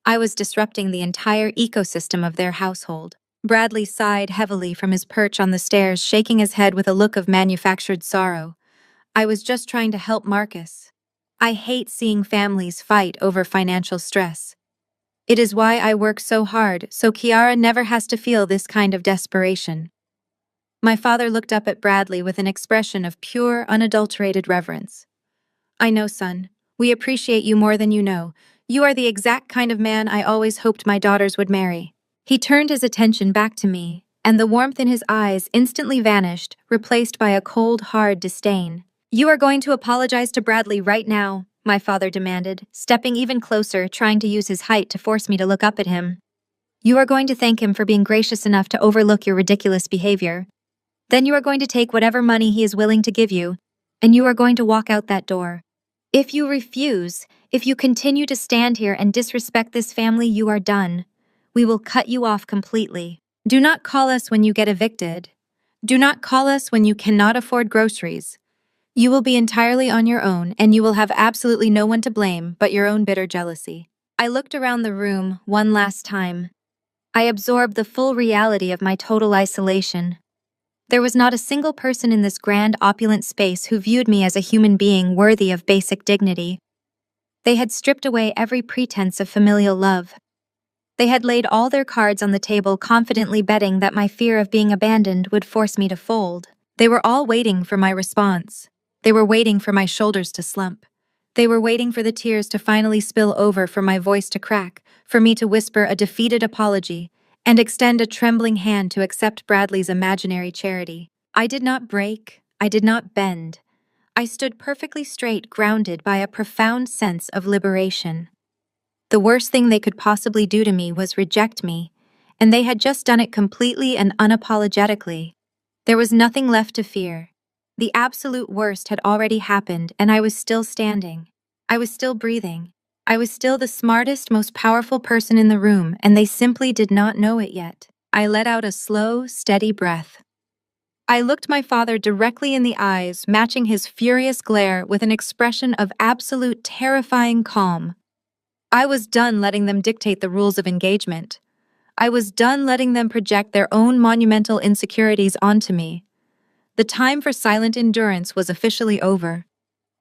I was disrupting the entire ecosystem of their household. Bradley sighed heavily from his perch on the stairs, shaking his head with a look of manufactured sorrow. I was just trying to help Marcus. I hate seeing families fight over financial stress. It is why I work so hard, so Kiara never has to feel this kind of desperation. My father looked up at Bradley with an expression of pure, unadulterated reverence. I know, son. We appreciate you more than you know. You are the exact kind of man I always hoped my daughters would marry. He turned his attention back to me, and the warmth in his eyes instantly vanished, replaced by a cold, hard disdain. You are going to apologize to Bradley right now, my father demanded, stepping even closer, trying to use his height to force me to look up at him. You are going to thank him for being gracious enough to overlook your ridiculous behavior. Then you are going to take whatever money he is willing to give you, and you are going to walk out that door. If you refuse, if you continue to stand here and disrespect this family, you are done. We will cut you off completely. Do not call us when you get evicted. Do not call us when you cannot afford groceries. You will be entirely on your own, and you will have absolutely no one to blame but your own bitter jealousy. I looked around the room one last time. I absorbed the full reality of my total isolation. There was not a single person in this grand, opulent space who viewed me as a human being worthy of basic dignity. They had stripped away every pretense of familial love. They had laid all their cards on the table, confidently betting that my fear of being abandoned would force me to fold. They were all waiting for my response. They were waiting for my shoulders to slump. They were waiting for the tears to finally spill over, for my voice to crack, for me to whisper a defeated apology, and extend a trembling hand to accept Bradley's imaginary charity. I did not break. I did not bend. I stood perfectly straight, grounded by a profound sense of liberation. The worst thing they could possibly do to me was reject me, and they had just done it completely and unapologetically. There was nothing left to fear. The absolute worst had already happened, and I was still standing. I was still breathing. I was still the smartest, most powerful person in the room, and they simply did not know it yet. I let out a slow, steady breath. I looked my father directly in the eyes, matching his furious glare with an expression of absolute terrifying calm. I was done letting them dictate the rules of engagement. I was done letting them project their own monumental insecurities onto me. The time for silent endurance was officially over.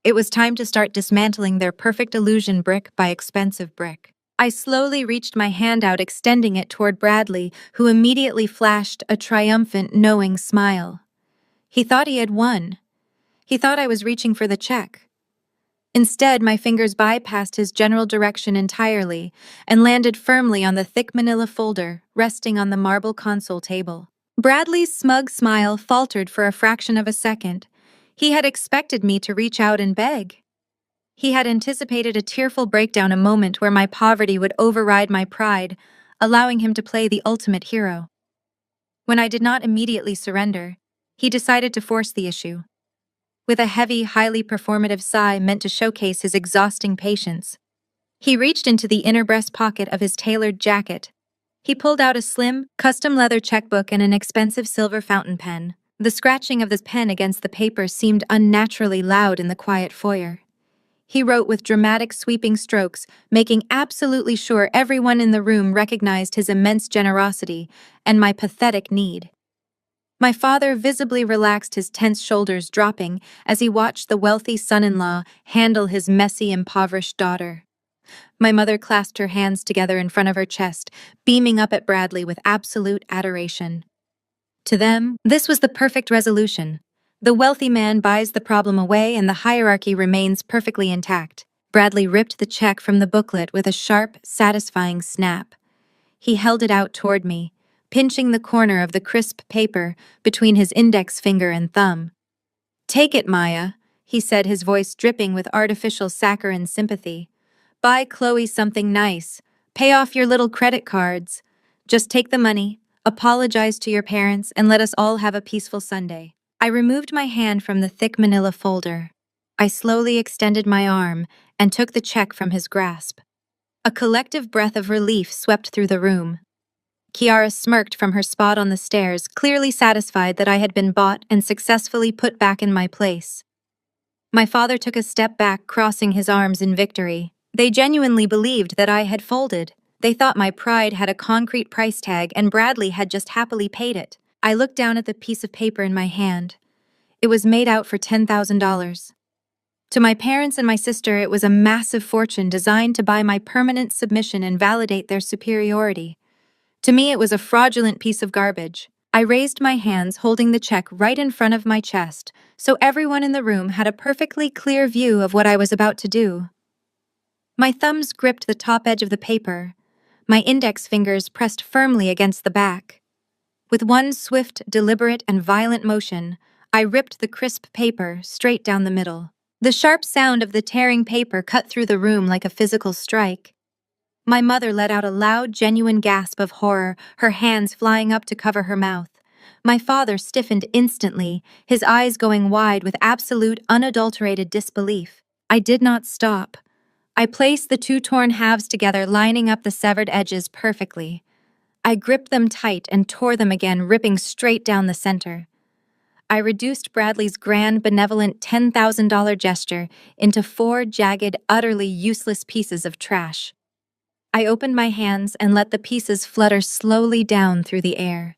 It was time to start dismantling their perfect illusion brick by expensive brick. I slowly reached my hand out, extending it toward Bradley, who immediately flashed a triumphant, knowing smile. He thought he had won. He thought I was reaching for the check. Instead, my fingers bypassed his general direction entirely and landed firmly on the thick manila folder resting on the marble console table. Bradley's smug smile faltered for a fraction of a second. He had expected me to reach out and beg. He had anticipated a tearful breakdown, a moment where my poverty would override my pride, allowing him to play the ultimate hero. When I did not immediately surrender, he decided to force the issue. With a heavy, highly performative sigh meant to showcase his exhausting patience, he reached into the inner breast pocket of his tailored jacket. He pulled out a slim, custom leather checkbook and an expensive silver fountain pen. The scratching of this pen against the paper seemed unnaturally loud in the quiet foyer. He wrote with dramatic, sweeping strokes, making absolutely sure everyone in the room recognized his immense generosity and my pathetic need. My father visibly relaxed, his tense shoulders dropping as he watched the wealthy son-in-law handle his messy, impoverished daughter. My mother clasped her hands together in front of her chest, beaming up at Bradley with absolute adoration. To them, this was the perfect resolution. The wealthy man buys the problem away and the hierarchy remains perfectly intact. Bradley ripped the check from the booklet with a sharp, satisfying snap. He held it out toward me, pinching the corner of the crisp paper between his index finger and thumb. "Take it, Maya," he said, his voice dripping with artificial saccharine sympathy. "Buy Chloe something nice. Pay off your little credit cards. Just take the money, apologize to your parents, and let us all have a peaceful Sunday." I removed my hand from the thick manila folder. I slowly extended my arm and took the check from his grasp. A collective breath of relief swept through the room. Kiara smirked from her spot on the stairs, clearly satisfied that I had been bought and successfully put back in my place. My father took a step back, crossing his arms in victory. They genuinely believed that I had folded. They thought my pride had a concrete price tag and Bradley had just happily paid it. I looked down at the piece of paper in my hand. It was made out for $10,000. To my parents and my sister, it was a massive fortune designed to buy my permanent submission and validate their superiority. To me, it was a fraudulent piece of garbage. I raised my hands, holding the check right in front of my chest, so everyone in the room had a perfectly clear view of what I was about to do. My thumbs gripped the top edge of the paper. My index fingers pressed firmly against the back. With one swift, deliberate, and violent motion, I ripped the crisp paper straight down the middle. The sharp sound of the tearing paper cut through the room like a physical strike. My mother let out a loud, genuine gasp of horror, her hands flying up to cover her mouth. My father stiffened instantly, his eyes going wide with absolute, unadulterated disbelief. I did not stop. I placed the two torn halves together, lining up the severed edges perfectly. I gripped them tight and tore them again, ripping straight down the center. I reduced Bradley's grand, benevolent $10,000 gesture into 4 jagged, utterly useless pieces of trash. I opened my hands and let the pieces flutter slowly down through the air.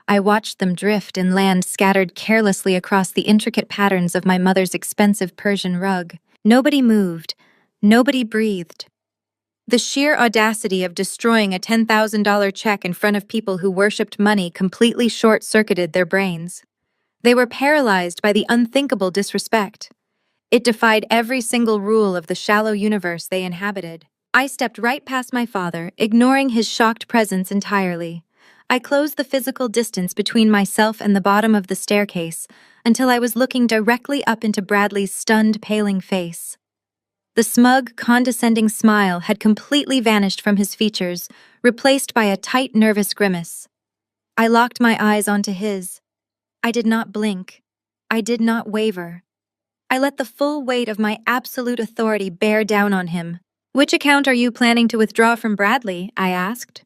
I watched them drift and land scattered carelessly across the intricate patterns of my mother's expensive Persian rug. Nobody moved. Nobody breathed. The sheer audacity of destroying a $10,000 check in front of people who worshipped money completely short-circuited their brains. They were paralyzed by the unthinkable disrespect. It defied every single rule of the shallow universe they inhabited. I stepped right past my father, ignoring his shocked presence entirely. I closed the physical distance between myself and the bottom of the staircase until I was looking directly up into Bradley's stunned, paling face. The smug, condescending smile had completely vanished from his features, replaced by a tight, nervous grimace. I locked my eyes onto his. I did not blink. I did not waver. I let the full weight of my absolute authority bear down on him. "Which account are you planning to withdraw from Bradley?" I asked.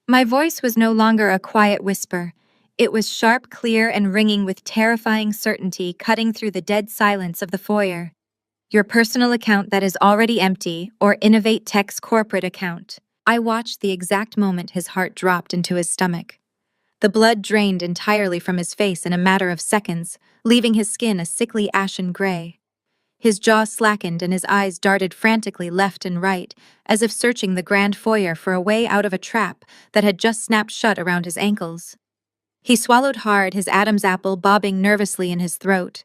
My voice was no longer a quiet whisper. It was sharp, clear, and ringing with terrifying certainty, cutting through the dead silence of the foyer. "Your personal account that is already empty, or Innovate Tech's corporate account." I watched the exact moment his heart dropped into his stomach. The blood drained entirely from his face in a matter of seconds, leaving his skin a sickly ashen gray. His jaw slackened and his eyes darted frantically left and right, as if searching the grand foyer for a way out of a trap that had just snapped shut around his ankles. He swallowed hard, his Adam's apple bobbing nervously in his throat.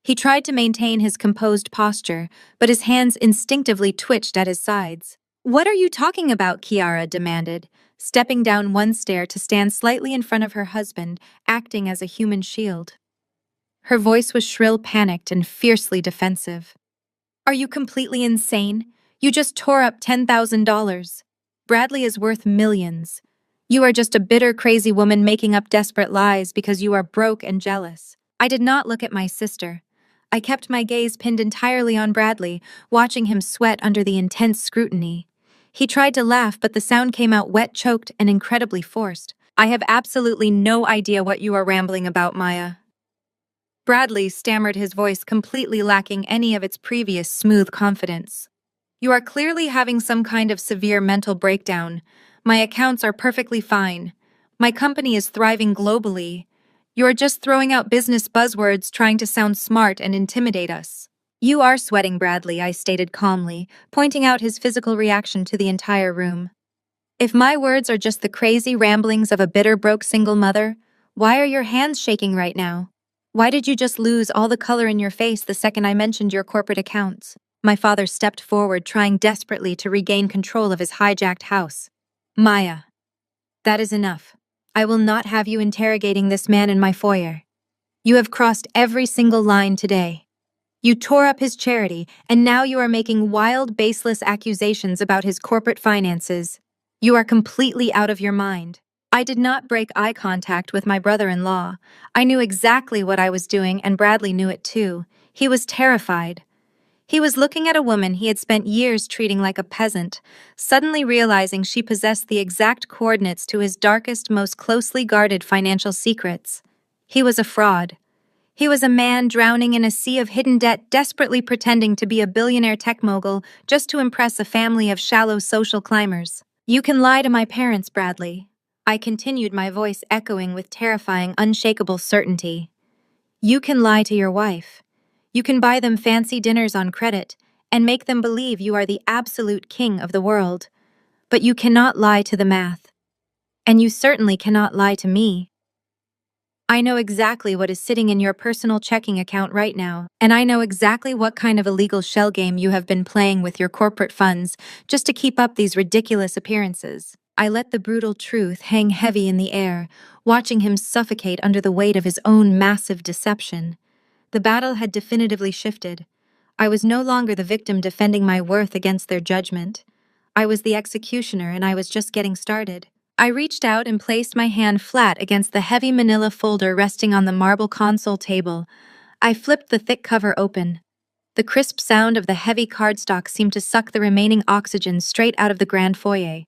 He tried to maintain his composed posture, but his hands instinctively twitched at his sides. "What are you talking about?" Kiara demanded, stepping down one stair to stand slightly in front of her husband, acting as a human shield. Her voice was shrill, panicked, and fiercely defensive. Are you completely insane? You just tore up $10,000. Bradley is worth millions. You are just a bitter, crazy woman making up desperate lies because you are broke and jealous. I did not look at my sister. I kept my gaze pinned entirely on Bradley, watching him sweat under the intense scrutiny. He tried to laugh, but the sound came out wet, choked, and incredibly forced. I have absolutely no idea what you are rambling about, Maya. Bradley stammered, his voice completely lacking any of its previous smooth confidence. You are clearly having some kind of severe mental breakdown. My accounts are perfectly fine. My company is thriving globally. You are just throwing out business buzzwords trying to sound smart and intimidate us. You are sweating, Bradley, I stated calmly, pointing out his physical reaction to the entire room. If my words are just the crazy ramblings of a bitter, broke single mother, why are your hands shaking right now? Why did you just lose all the color in your face the second I mentioned your corporate accounts? My father stepped forward, trying desperately to regain control of his hijacked house. Maya, that is enough. I will not have you interrogating this man in my foyer. You have crossed every single line today. You tore up his charity, and now you are making wild, baseless accusations about his corporate finances. You are completely out of your mind. I did not break eye contact with my brother-in-law. I knew exactly what I was doing, and Bradley knew it too. He was terrified. He was looking at a woman he had spent years treating like a peasant, suddenly realizing she possessed the exact coordinates to his darkest, most closely guarded financial secrets. He was a fraud. He was a man drowning in a sea of hidden debt, desperately pretending to be a billionaire tech mogul just to impress a family of shallow social climbers. You can lie to my parents, Bradley. I continued, my voice echoing with terrifying, unshakable certainty. You can lie to your wife. You can buy them fancy dinners on credit and make them believe you are the absolute king of the world. But you cannot lie to the math. And you certainly cannot lie to me. I know exactly what is sitting in your personal checking account right now, and I know exactly what kind of illegal shell game you have been playing with your corporate funds just to keep up these ridiculous appearances. I let the brutal truth hang heavy in the air, watching him suffocate under the weight of his own massive deception. The battle had definitively shifted. I was no longer the victim defending my worth against their judgment. I was the executioner, and I was just getting started. I reached out and placed my hand flat against the heavy manila folder resting on the marble console table. I flipped the thick cover open. The crisp sound of the heavy cardstock seemed to suck the remaining oxygen straight out of the grand foyer.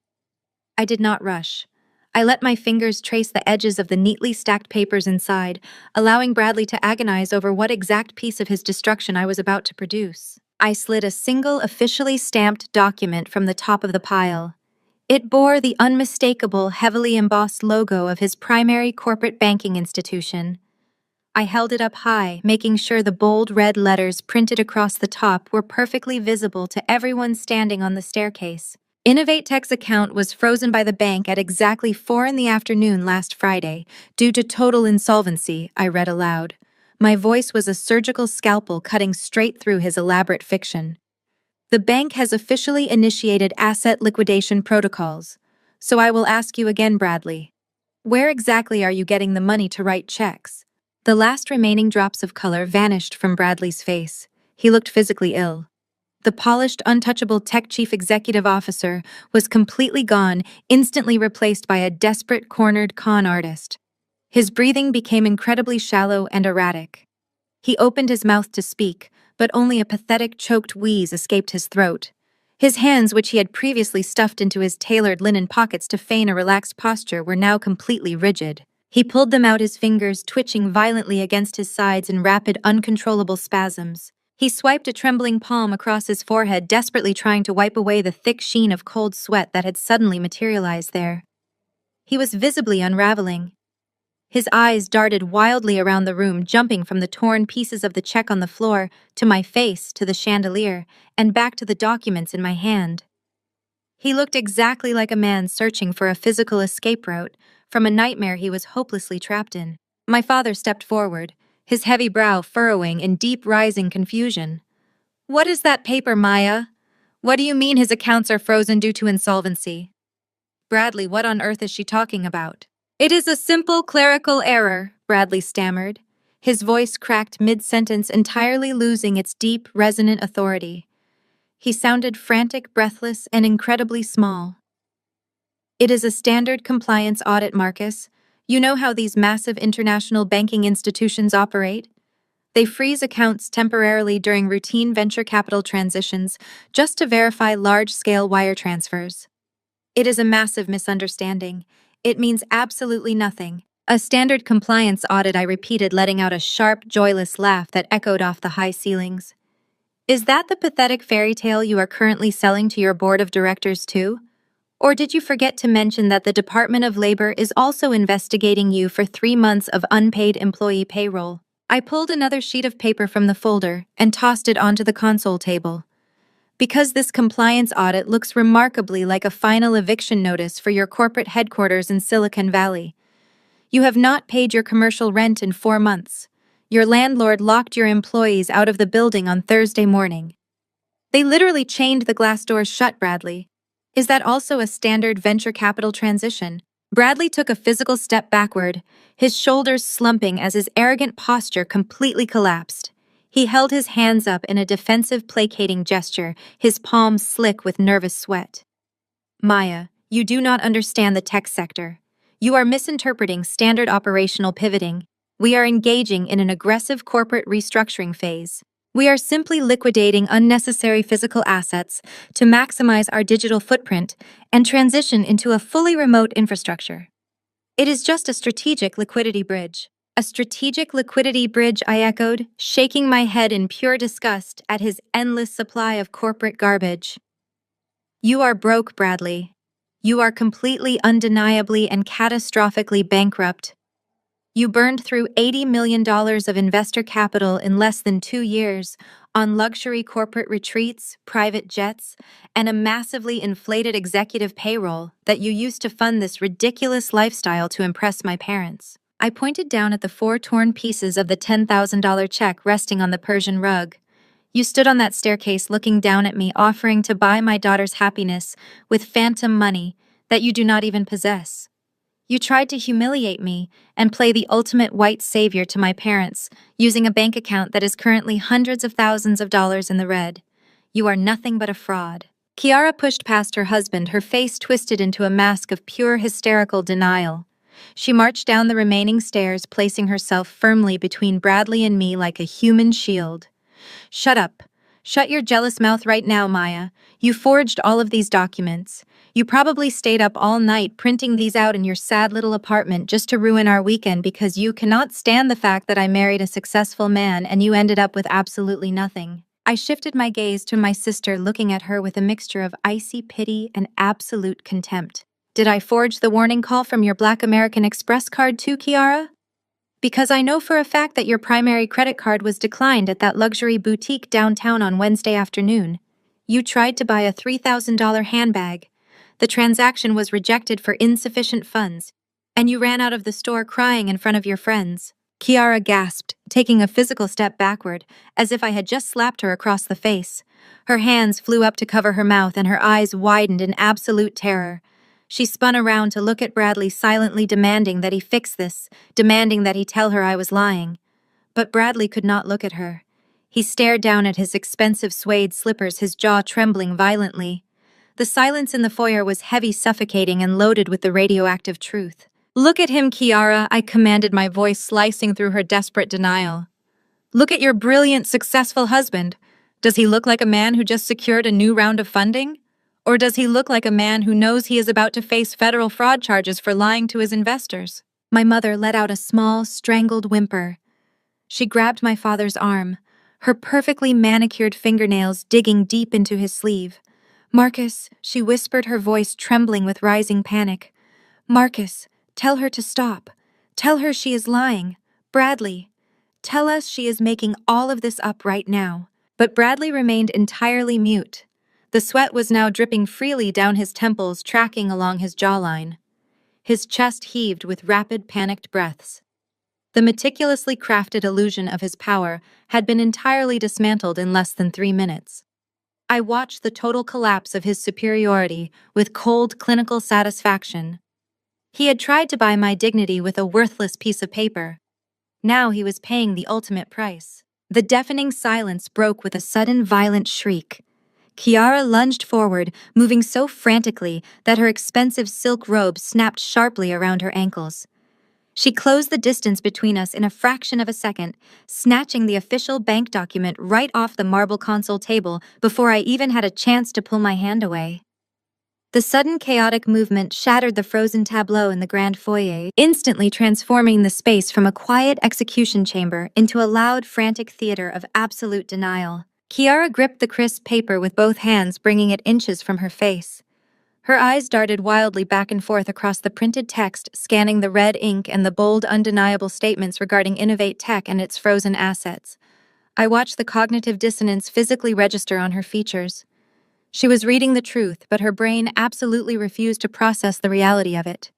I did not rush. I let my fingers trace the edges of the neatly stacked papers inside, allowing Bradley to agonize over what exact piece of his destruction I was about to produce. I slid a single officially stamped document from the top of the pile. It bore the unmistakable, heavily embossed logo of his primary corporate banking institution. I held it up high, making sure the bold red letters printed across the top were perfectly visible to everyone standing on the staircase. Innovate Tech's account was frozen by the bank at exactly 4 p.m. last Friday, due to total insolvency, I read aloud. My voice was a surgical scalpel cutting straight through his elaborate fiction. The bank has officially initiated asset liquidation protocols. So I will ask you again, Bradley. Where exactly are you getting the money to write checks? The last remaining drops of color vanished from Bradley's face. He looked physically ill. The polished, untouchable tech chief executive officer was completely gone, instantly replaced by a desperate, cornered con artist. His breathing became incredibly shallow and erratic. He opened his mouth to speak, but only a pathetic, choked wheeze escaped his throat. His hands, which he had previously stuffed into his tailored linen pockets to feign a relaxed posture, were now completely rigid. He pulled them out, his fingers twitching violently against his sides in rapid, uncontrollable spasms. He swiped a trembling palm across his forehead, desperately trying to wipe away the thick sheen of cold sweat that had suddenly materialized there. He was visibly unraveling. His eyes darted wildly around the room, jumping from the torn pieces of the check on the floor, to my face, to the chandelier, and back to the documents in my hand. He looked exactly like a man searching for a physical escape route from a nightmare he was hopelessly trapped in. My father stepped forward, his heavy brow furrowing in deep rising confusion. What is that paper, Maya? What do you mean his accounts are frozen due to insolvency? Bradley, what on earth is she talking about? It is a simple clerical error, Bradley stammered, his voice cracked mid-sentence, entirely losing its deep, resonant authority. He sounded frantic, breathless, and incredibly small. It is a standard compliance audit, Marcus. You know how these massive international banking institutions operate? They freeze accounts temporarily during routine venture capital transitions just to verify large-scale wire transfers. It is a massive misunderstanding. It means absolutely nothing. A standard compliance audit, I repeated, letting out a sharp, joyless laugh that echoed off the high ceilings. Is that the pathetic fairy tale you are currently selling to your board of directors too? Or did you forget to mention that the Department of Labor is also investigating you for 3 months of unpaid employee payroll? I pulled another sheet of paper from the folder and tossed it onto the console table. Because this compliance audit looks remarkably like a final eviction notice for your corporate headquarters in Silicon Valley. You have not paid your commercial rent in 4 months. Your landlord locked your employees out of the building on Thursday morning. They literally chained the glass doors shut, Bradley. Is that also a standard venture capital transition? Bradley took a physical step backward, his shoulders slumping as his arrogant posture completely collapsed. He held his hands up in a defensive, placating gesture, his palms slick with nervous sweat. Maya, you do not understand the tech sector. You are misinterpreting standard operational pivoting. We are engaging in an aggressive corporate restructuring phase. We are simply liquidating unnecessary physical assets to maximize our digital footprint and transition into a fully remote infrastructure. It is just a strategic liquidity bridge. A strategic liquidity bridge, I echoed, shaking my head in pure disgust at his endless supply of corporate garbage. You are broke, Bradley. You are completely, undeniably, and catastrophically bankrupt. You burned through $80 million of investor capital in less than 2 years on luxury corporate retreats, private jets, and a massively inflated executive payroll that you used to fund this ridiculous lifestyle to impress my parents. I pointed down at the 4 torn pieces of the $10,000 check resting on the Persian rug. You stood on that staircase looking down at me, offering to buy my daughter's happiness with phantom money that you do not even possess. You tried to humiliate me and play the ultimate white savior to my parents, using a bank account that is currently hundreds of thousands of dollars in the red. You are nothing but a fraud. Kiara pushed past her husband, her face twisted into a mask of pure hysterical denial. She marched down the remaining stairs, placing herself firmly between Bradley and me like a human shield. Shut up. Shut your jealous mouth right now, Maya. You forged all of these documents. You probably stayed up all night printing these out in your sad little apartment just to ruin our weekend because you cannot stand the fact that I married a successful man and you ended up with absolutely nothing. I shifted my gaze to my sister, looking at her with a mixture of icy pity and absolute contempt. Did I forge the warning call from your Black American Express card too, Kiara? Because I know for a fact that your primary credit card was declined at that luxury boutique downtown on Wednesday afternoon. You tried to buy a $3,000 handbag. The transaction was rejected for insufficient funds, and you ran out of the store crying in front of your friends. Kiara gasped, taking a physical step backward, as if I had just slapped her across the face. Her hands flew up to cover her mouth and her eyes widened in absolute terror. She spun around to look at Bradley, silently demanding that he fix this, demanding that he tell her I was lying. But Bradley could not look at her. He stared down at his expensive suede slippers, his jaw trembling violently. The silence in the foyer was heavy, suffocating, and loaded with the radioactive truth. Look at him, Kiara, I commanded, my voice slicing through her desperate denial. Look at your brilliant, successful husband. Does he look like a man who just secured a new round of funding? Or does he look like a man who knows he is about to face federal fraud charges for lying to his investors? My mother let out a small, strangled whimper. She grabbed my father's arm, her perfectly manicured fingernails digging deep into his sleeve. Marcus, she whispered, her voice trembling with rising panic. Marcus, tell her to stop. Tell her she is lying. Bradley, tell us she is making all of this up right now. But Bradley remained entirely mute. The sweat was now dripping freely down his temples, tracking along his jawline. His chest heaved with rapid, panicked breaths. The meticulously crafted illusion of his power had been entirely dismantled in less than 3 minutes. I watched the total collapse of his superiority with cold, clinical satisfaction. He had tried to buy my dignity with a worthless piece of paper. Now he was paying the ultimate price. The deafening silence broke with a sudden, violent shriek. Kiara lunged forward, moving so frantically that her expensive silk robe snapped sharply around her ankles. She closed the distance between us in a fraction of a second, snatching the official bank document right off the marble console table before I even had a chance to pull my hand away. The sudden chaotic movement shattered the frozen tableau in the grand foyer, instantly transforming the space from a quiet execution chamber into a loud, frantic theater of absolute denial. Kiara gripped the crisp paper with both hands, bringing it inches from her face. Her eyes darted wildly back and forth across the printed text, scanning the red ink and the bold, undeniable statements regarding Innovate Tech and its frozen assets. I watched the cognitive dissonance physically register on her features. She was reading the truth, but her brain absolutely refused to process the reality of it.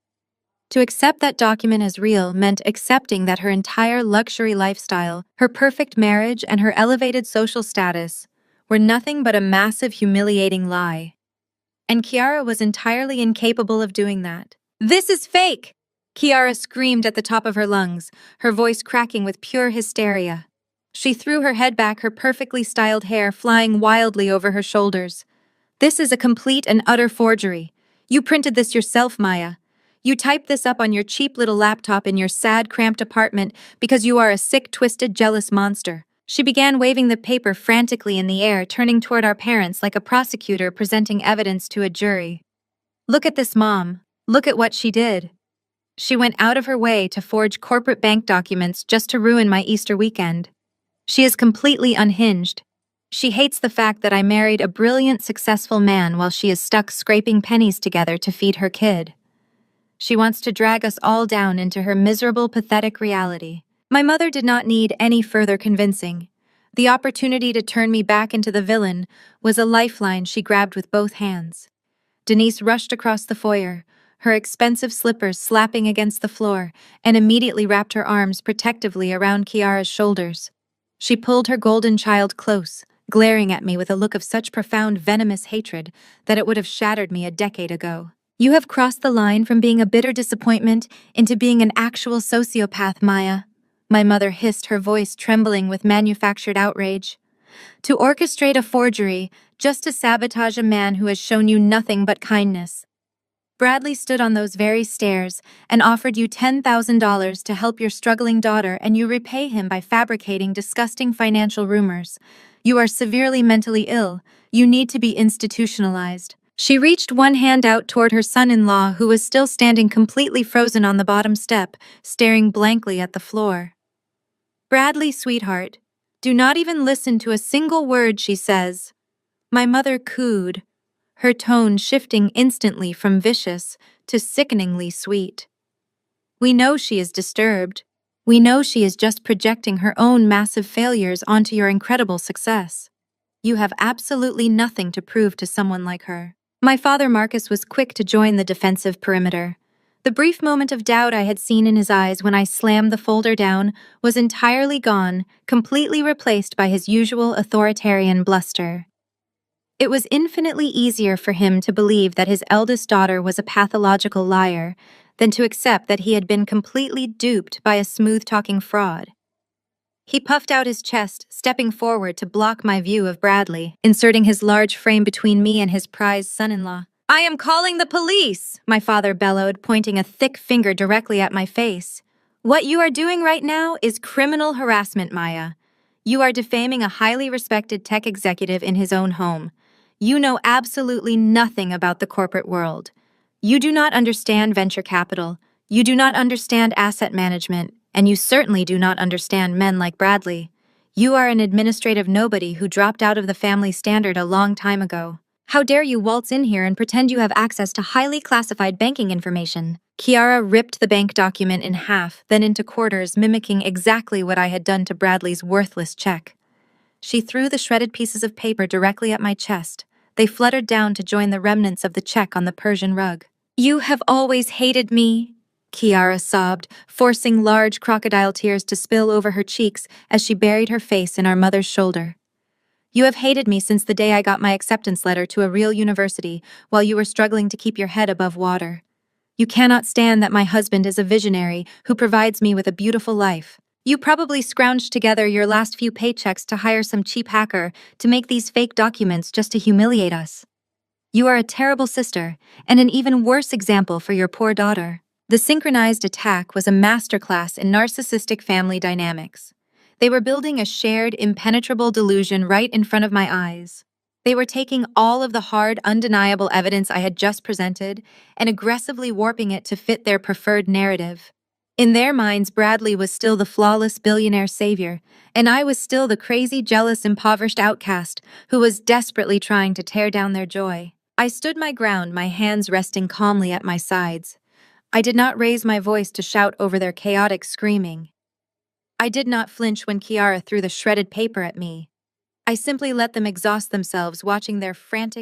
To accept that document as real meant accepting that her entire luxury lifestyle, her perfect marriage, and her elevated social status were nothing but a massive, humiliating lie. And Kiara was entirely incapable of doing that. "This is fake!" Kiara screamed at the top of her lungs, her voice cracking with pure hysteria. She threw her head back, her perfectly styled hair flying wildly over her shoulders. "This is a complete and utter forgery. You printed this yourself, Maya. You typed this up on your cheap little laptop in your sad, cramped apartment because you are a sick, twisted, jealous monster." She began waving the paper frantically in the air, turning toward our parents like a prosecutor presenting evidence to a jury. "Look at this, Mom. Look at what she did. She went out of her way to forge corporate bank documents just to ruin my Easter weekend. She is completely unhinged. She hates the fact that I married a brilliant, successful man while she is stuck scraping pennies together to feed her kid. She wants to drag us all down into her miserable, pathetic reality." My mother did not need any further convincing. The opportunity to turn me back into the villain was a lifeline she grabbed with both hands. Denise rushed across the foyer, her expensive slippers slapping against the floor, and immediately wrapped her arms protectively around Kiara's shoulders. She pulled her golden child close, glaring at me with a look of such profound, venomous hatred that it would have shattered me a decade ago. "You have crossed the line from being a bitter disappointment into being an actual sociopath, Maya," my mother hissed, her voice trembling with manufactured outrage. "To orchestrate a forgery just to sabotage a man who has shown you nothing but kindness. Bradley stood on those very stairs and offered you $10,000 to help your struggling daughter, and you repay him by fabricating disgusting financial rumors. You are severely mentally ill. You need to be institutionalized." She reached one hand out toward her son-in-law, who was still standing completely frozen on the bottom step, staring blankly at the floor. "Bradley, sweetheart, do not even listen to a single word she says." My mother cooed, her tone shifting instantly from vicious to sickeningly sweet. "We know she is disturbed. We know she is just projecting her own massive failures onto your incredible success. You have absolutely nothing to prove to someone like her." My father Marcus was quick to join the defensive perimeter. The brief moment of doubt I had seen in his eyes when I slammed the folder down was entirely gone, completely replaced by his usual authoritarian bluster. It was infinitely easier for him to believe that his eldest daughter was a pathological liar than to accept that he had been completely duped by a smooth-talking fraud. He puffed out his chest, stepping forward to block my view of Bradley, inserting his large frame between me and his prized son-in-law. "I am calling the police!" my father bellowed, pointing a thick finger directly at my face. "What you are doing right now is criminal harassment, Maya. You are defaming a highly respected tech executive in his own home. You know absolutely nothing about the corporate world. You do not understand venture capital. You do not understand asset management, and you certainly do not understand men like Bradley. You are an administrative nobody who dropped out of the family standard a long time ago. How dare you waltz in here and pretend you have access to highly classified banking information?" Kiara ripped the bank document in half, then into quarters, mimicking exactly what I had done to Bradley's worthless check. She threw the shredded pieces of paper directly at my chest. They fluttered down to join the remnants of the check on the Persian rug. "You have always hated me," Kiara sobbed, forcing large crocodile tears to spill over her cheeks as she buried her face in our mother's shoulder. "You have hated me since the day I got my acceptance letter to a real university while you were struggling to keep your head above water. You cannot stand that my husband is a visionary who provides me with a beautiful life. You probably scrounged together your last few paychecks to hire some cheap hacker to make these fake documents just to humiliate us. You are a terrible sister, and an even worse example for your poor daughter. The synchronized attack was a masterclass in narcissistic family dynamics. They were building a shared, impenetrable delusion right in front of my eyes. They were taking all of the hard, undeniable evidence I had just presented and aggressively warping it to fit their preferred narrative. In their minds, Bradley was still the flawless billionaire savior, and I was still the crazy, jealous, impoverished outcast who was desperately trying to tear down their joy. I stood my ground, my hands resting calmly at my sides. I did not raise my voice to shout over their chaotic screaming. I did not flinch when Kiara threw the shredded paper at me. I simply let them exhaust themselves watching their frantic